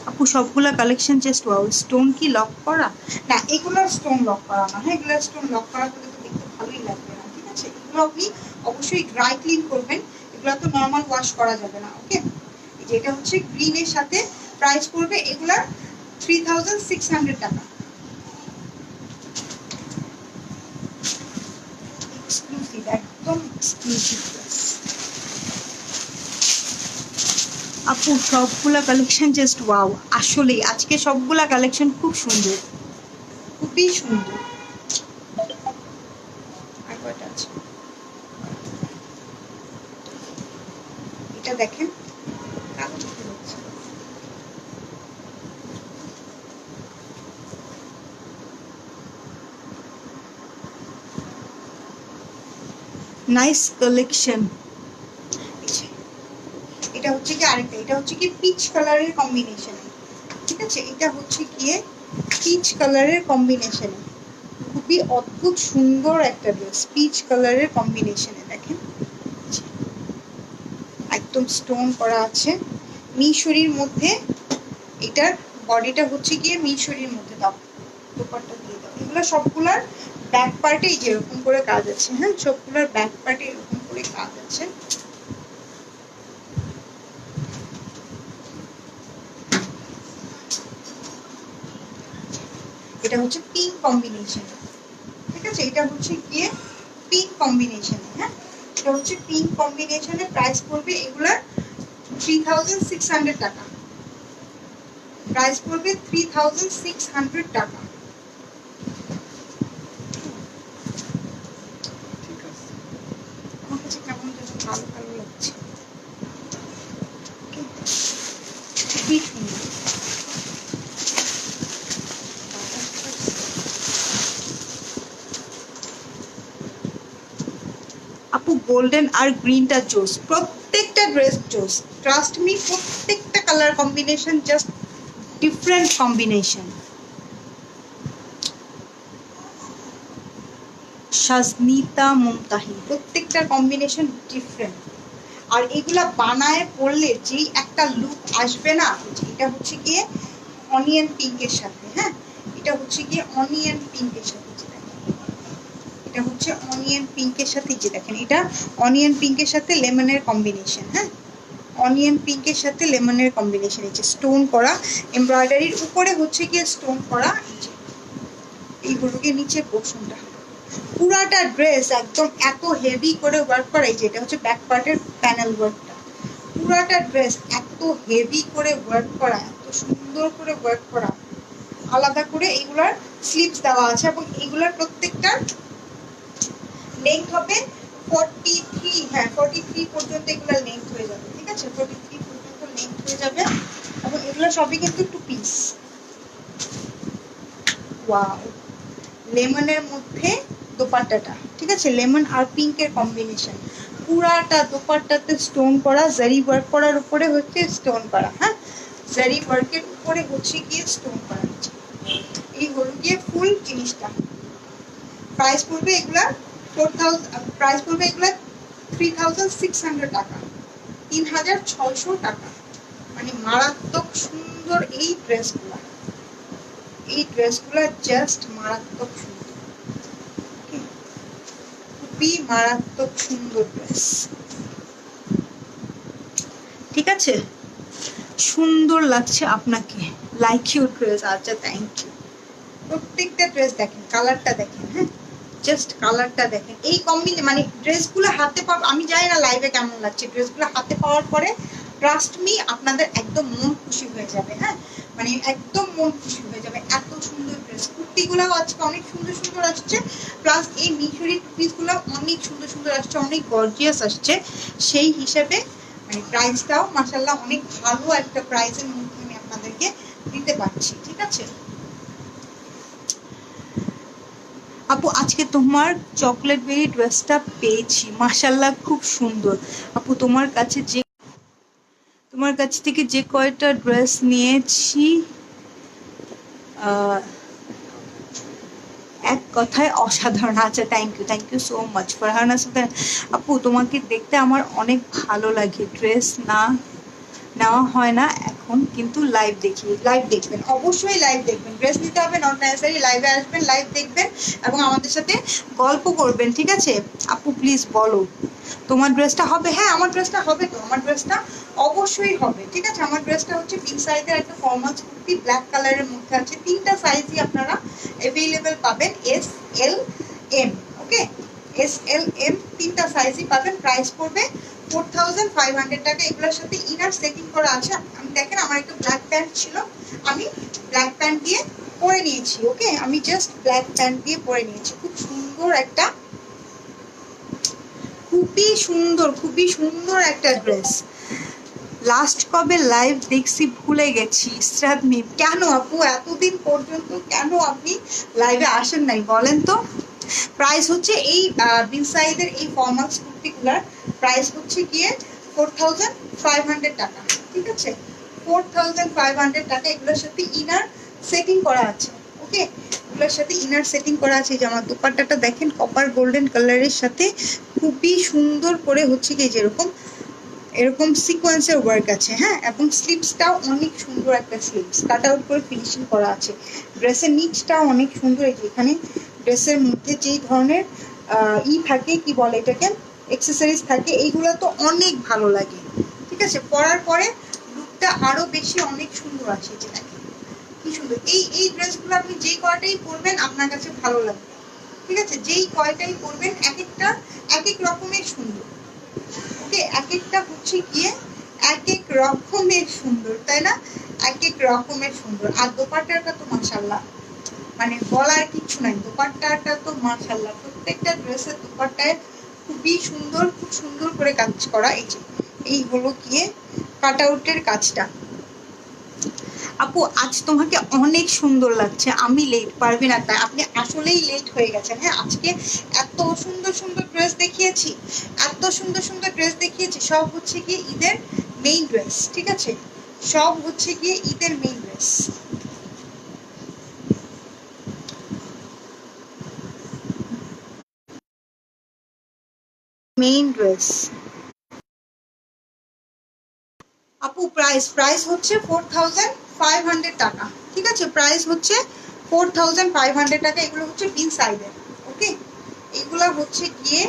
আপু, সবগুলা কালেকশন জাস্ট ওয়াও। স্টোন কি লক করা? না এগুলো স্টোন লক করা না। হ্যাঁ এগুলো স্টোন লক করা হলে তো দেখতে ভালোই লাগবে না, ঠিক আছে? এগুলো আপনি অবশ্যই ড্রাই ক্লিন করবেন, এগুলো তো নর্মাল ওয়াশ করা যাবে না। ওকে, যেটা হচ্ছে গ্রিনের সাথে প্রাইস পড়বে এগুলা 3600 টাকা। এক্সক্লুসিভ, একদম এক্সক্লুসিভ। আপু সবগুলা কালেকশন জাস্ট ওয়াও। আসলে আজকে সবগুলা কালেকশন খুব সুন্দর, খুবই সুন্দর। আর কয়টা আছে? এটা দেখেন নাইস কালেকশন। এটা হচ্ছে কি আরেকটা, এটা হচ্ছে কি পিচ কালারের কম্বিনেশনে, ঠিক আছে? এটা হচ্ছে গিয়ে পিচ কালারের কম্বিনেশনে, খুবই অদ্ভুত সুন্দর একটা ড্রেস। পিচ কালারের কম্বিনেশনে দেখেন একদম স্টোন করা আছে মিশরির মধ্যে। এটার বডিটা হচ্ছে গিয়ে মিশরির মধ্যে। দাও দোপাট্টা দিয়ে দাও। এগুলো সবগুলার ব্যাক পার্টে যেরকম করে কাজ আছে। হ্যাঁ সবগুলার ব্যাক পার্টে এরকম করে কাজ আছে। এটা হচ্ছে পিঙ্ক কম্বিনেশন, ঠিক আছে? এটা হচ্ছে গিয়ে পিঙ্ক কম্বিনেশন। হ্যাঁ এটা হচ্ছে পিঙ্ক কম্বিনেশনে প্রাইস পড়বে এগুলার 3600 টাকা। প্রাইস পড়বে 3600 টাকা। আমার কাছে কেমন যেন কালো কালো লাগছে, খুবই সুন্দর। আপু গোল্ডেন আর গ্রিনটা জোস, প্রত্যেকটা ড্রেস জোস, ট্রাস্ট মি। প্রত্যেকটা colour combination just different combination. Sajnita Mumtahi, প্রত্যেকটার কম্বিনেশন ডিফারেন্ট। আর এগুলা বানায় পরলে যেই একটা লুক আসবে না, এটা হচ্ছে গিয়ে অনিয়ন পিঙ্কের সাথে, হ্যাঁ এটা হচ্ছে গিয়ে অনিয়ন পিঙ্কের সাথে, এটা হচ্ছে অনিয়ন পিঙ্কের সাথে, যে দেখেন এটা অনিয়ন পিঙ্কের সাথে লেমনের কম্বিনেশন, হ্যাঁ অনিয়ন পিঙ্কের সাথে লেমনের কম্বিনেশন। এই যে স্টোন করা এমব্রয়ডারির উপরে হচ্ছে গিয়ে স্টোন করা, এই হলো গিয়ে নিচের পোর্শনটা। পুরাটা ড্রেস একদম এত হেভি করে ওয়ার্ক করা, এই যে এটা হচ্ছে ব্যাক পার্টের প্যানেল ওয়ার্কটা, পুরাটা ড্রেস এত হেভি করে ওয়ার্ক করা, এত সুন্দর করে ওয়ার্ক করা। আলাদা করে এইগুলার স্লিভস দেওয়া আছে এবং এইগুলার প্রত্যেকটার লেন্থ হবে 43, হ্যাঁ 43 পর্যন্ত এগুলার লেন্থ হয়ে যাবে, ঠিক আছে 43 পর্যন্ত লেন্থ হয়ে যাবে। এবং এগুলো সবই কিন্তু 2 পিস। ওয়াও, লেমনের মধ্যে দোপাট্টাটা, ঠিক আছে লেমন আর পিঙ্কের কম্বিনেশন, পুরাটা দোপাট্টাতে স্টোন করা, জারি ওয়ার্ক করার উপরে হচ্ছে স্টোন করা, হ্যাঁ জারি ওয়ার্কের উপরে হচ্ছে গিয়ে স্টোন করা, এই হলো গিয়ে ফুল জিনিসটা। প্রাইস পড়বে এগুলা 4000, প্রাইস পড়বে এগুলা 3600 টাকা, 3600 টাকা। মানে মারাত্মক সুন্দর এই ড্রেসগুলা, এই ড্রেসগুলা জাস্ট মারাত্মক সুন্দর, খুবই মারাত্মক সুন্দর ড্রেস, ঠিক আছে সুন্দর লাগছে আপনাকে, লাইক ইউর ড্রেস। আচ্ছা থ্যাংক ইউ। প্রত্যেকটা ড্রেস দেখেন, কালারটা দেখেন, হ্যাঁ জাস্ট কালারটা দেখেন, এই কম্বিনে মানে ড্রেসগুলো হাতে পাওয়া, আমি জানি না লাইভে কেমন লাগছে, ড্রেসগুলো হাতে পাওয়ার পরে ট্রাস্ট মি আপনাদের একদম মন খুশি হয়ে যাবে, হ্যাঁ মানে একদম মন খুশি হয়ে যাবে, এত সুন্দর ড্রেস। কুর্তিগুলোও আজকে অনেক সুন্দর সুন্দর আসছে, প্লাস এই মিশরি টুপিসগুলো অনেক সুন্দর সুন্দর আসছে, অনেক গর্জিয়াস আসছে, সেই হিসেবে মানে প্রাইসটাও মাশাআল্লাহ অনেক ভালো একটা প্রাইসের মধ্যে আমি আপনাদেরকে দিতে পারছি, ঠিক আছে। আপু আজকে তোমার চকলেট বেরি ড্রেসটা পেয়েছি, মাশাআল্লাহ খুব সুন্দর। আপু তোমার কাছে যে, তোমার কাছ থেকে যে কয়টা ড্রেস নিয়েছি এক কথায় অসাধারণ। আচ্ছা thank you so much Farhana Sultan. আপু তোমাকে দেখতে আমার অনেক ভালো লাগে, ড্রেস না নেওয়া হয় না এখন, কিন্তু লাইভ দেখি। লাইভ দেখবেন, অবশ্যই লাইভ দেখবেন, ড্রেস নিতে হবে নট নেসেসারি, লাইভে আসবেন, লাইভ দেখবেন এবং আমাদের সাথে গল্প করবেন, ঠিক আছে। আপু প্লিজ বলো তোমার ড্রেসটা হবে? হ্যাঁ আমার ড্রেসটা হবে তো, আমার ড্রেসটা অবশ্যই হবে, ঠিক আছে। আমার ড্রেসটা হচ্ছে বিগ সাইজের একটা ফর্মাল কুর্তি, ব্ল্যাক কালারের মধ্যে আছে, 3টা সাইজই আপনারা অ্যাভেলেবেল পাবেন, S L M, okay S L M 3টা সাইজই পাবেন। প্রাইস পড়বে 4500 টাকা। এগুলোর সাথে ইনার সেটিং করা আছে। আমি দেখেন আমার একটা ব্ল্যাক প্যান্ট ছিল, আমি ব্ল্যাক প্যান্ট দিয়ে পরে নিয়েছি, ওকে আমি জাস্ট ব্ল্যাক প্যান্ট দিয়ে পরে নিয়েছি। খুব সুন্দর একটা, খুবই সুন্দর একটা ড্রেস। লাস্ট কবে লাইভ দেখছি ভুলে গেছি, ইসরাত মিম। কেন আপু এতদিন পর্যন্ত কেন আপনি লাইভে আসেন নাই বলেন তো? প্রাইস হচ্ছে এই বিগ সাইজের এই ফর্মাল কুর্তিগুলার প্রাইস হচ্ছে গিয়ে 4500 টাকা, ঠিক আছে 4500 টাকা। এগুলোর সাথে ইনার সেটিং করা আছে, ওকে এগুলোর সাথে ইনার সেটিং করা আছে। যে আমার দুপাট্টাটা দেখেন কপার গোল্ডেন কালারের সাথে খুবই সুন্দর করে হচ্ছে কি যেরকম এরকম সিকোয়েন্সের ওয়ার্ক আছে, হ্যাঁ এবং স্লিভসটাও অনেক সুন্দর একটা স্লিভস কাট আউট করে ফিনিশিং করা আছে। ড্রেসের নিচটাও অনেক সুন্দর, এই যে এখানে ড্রেসের মধ্যে যেই ধরনের থাকে কি বলে এটাকে অ্যাক্সেসরিজ থাকে, এইগুলো তো অনেক ভালো লাগে, ঠিক আছে। পরার পরে লুকটা আরো বেশি অনেক সুন্দর আছে। যে দেখেন কি সুন্দর, এই ড্রেসগুলো আপনি যেই কয়টাই পরবেন আপনার কাছে ভালো লাগবে, ঠিক আছে যেই কয়টাই পরবেন এক একটা এক এক রকমের সুন্দর, ওকে এক একটা হচ্ছে গিয়ে এক এক রকমের সুন্দর, তাই না? এক এক রকমের সুন্দর। আর দোপাট্টাটা তো মাশাআল্লাহ, মানে বলার কিছু নাই, দোপাট্টাটা তো মাশাআল্লাহ, প্রত্যেকটা ড্রেসের দোপাট্টায় খুবই সুন্দর, খুব সুন্দর করে কাজ করা। এই যে এই হলো গিয়ে কাট আউটের কাজটা। আপু আজ তোমাকে অনেক সুন্দর লাগছে, আমি লেট পারবে না তাই, আপনি আসলেই লেট হয়ে গেছেন। হ্যাঁ, আজকে এত সুন্দর সুন্দর ড্রেস দেখিয়েছি, এত সুন্দর সুন্দর ড্রেস দেখিয়েছি, সব হচ্ছে গিয়ে ঈদের মেইন ড্রেস, ঠিক আছে, সব হচ্ছে গিয়ে ঈদের মেইন ড্রেস। মেইন ড্রেস আপু, প্রাইস প্রাইস হচ্ছে 4500 টাকা, ঠিক আছে, প্রাইস হচ্ছে 4500 টাকা। এগুলো হচ্ছে বিন সাইডের, ওকে, এগুলো হচ্ছে গিয়ে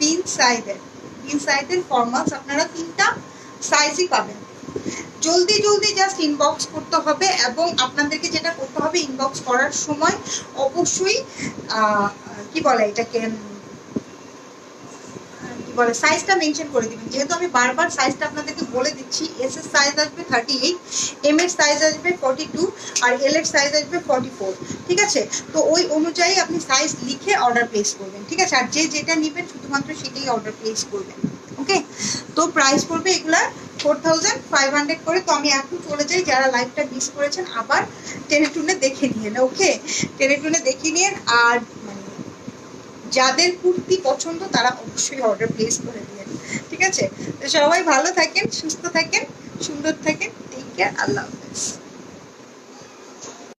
বিন সাইডের, বিন সাইডের ফর্মালস, আপনারা 3টা সাইজই পাবেন। জলদি জলদি জাস্ট ইনবক্স করতে হবে, এবং আপনাদেরকে যেটা করতে হবে ইনবক্স করার সময় অবশ্যই কি বলে এটাকে, বলে সাইজটা মেনশন করে দিবেন, যেহেতু আমি বারবার সাইজটা আপনাদেরকে বলে দিচ্ছি। এস এর সাইজ আসবে 38, এম এর সাইজ আসবে 42, আর এল এর সাইজ আসবে 44, ঠিক আছে। তো ওই অনুযায়ী আপনি সাইজ লিখে অর্ডার প্লেস করবেন, ঠিক আছে, আর যে যেটা নেবেন শুধুমাত্র সেটাই অর্ডার প্লেস করবেন, ওকে। তো প্রাইস পড়বে এগুলা 4500 করে। তো আমি এখন চলে যাই, যারা লাইভটা মিস করেছেন আবার টেনে টুনে দেখে নিন, ওকে, টেনে টুনে দেখে নিন। আর যাদের কুর্তি পছন্দ তারা অবশ্যই অর্ডার প্লেস করে দিন, ঠিক আছে। তো সবাই ভালো থাকেন, সুস্থ থাকেন, সুন্দর থাকেন, টেক কেয়ার, আল্লাহ হাফেজ।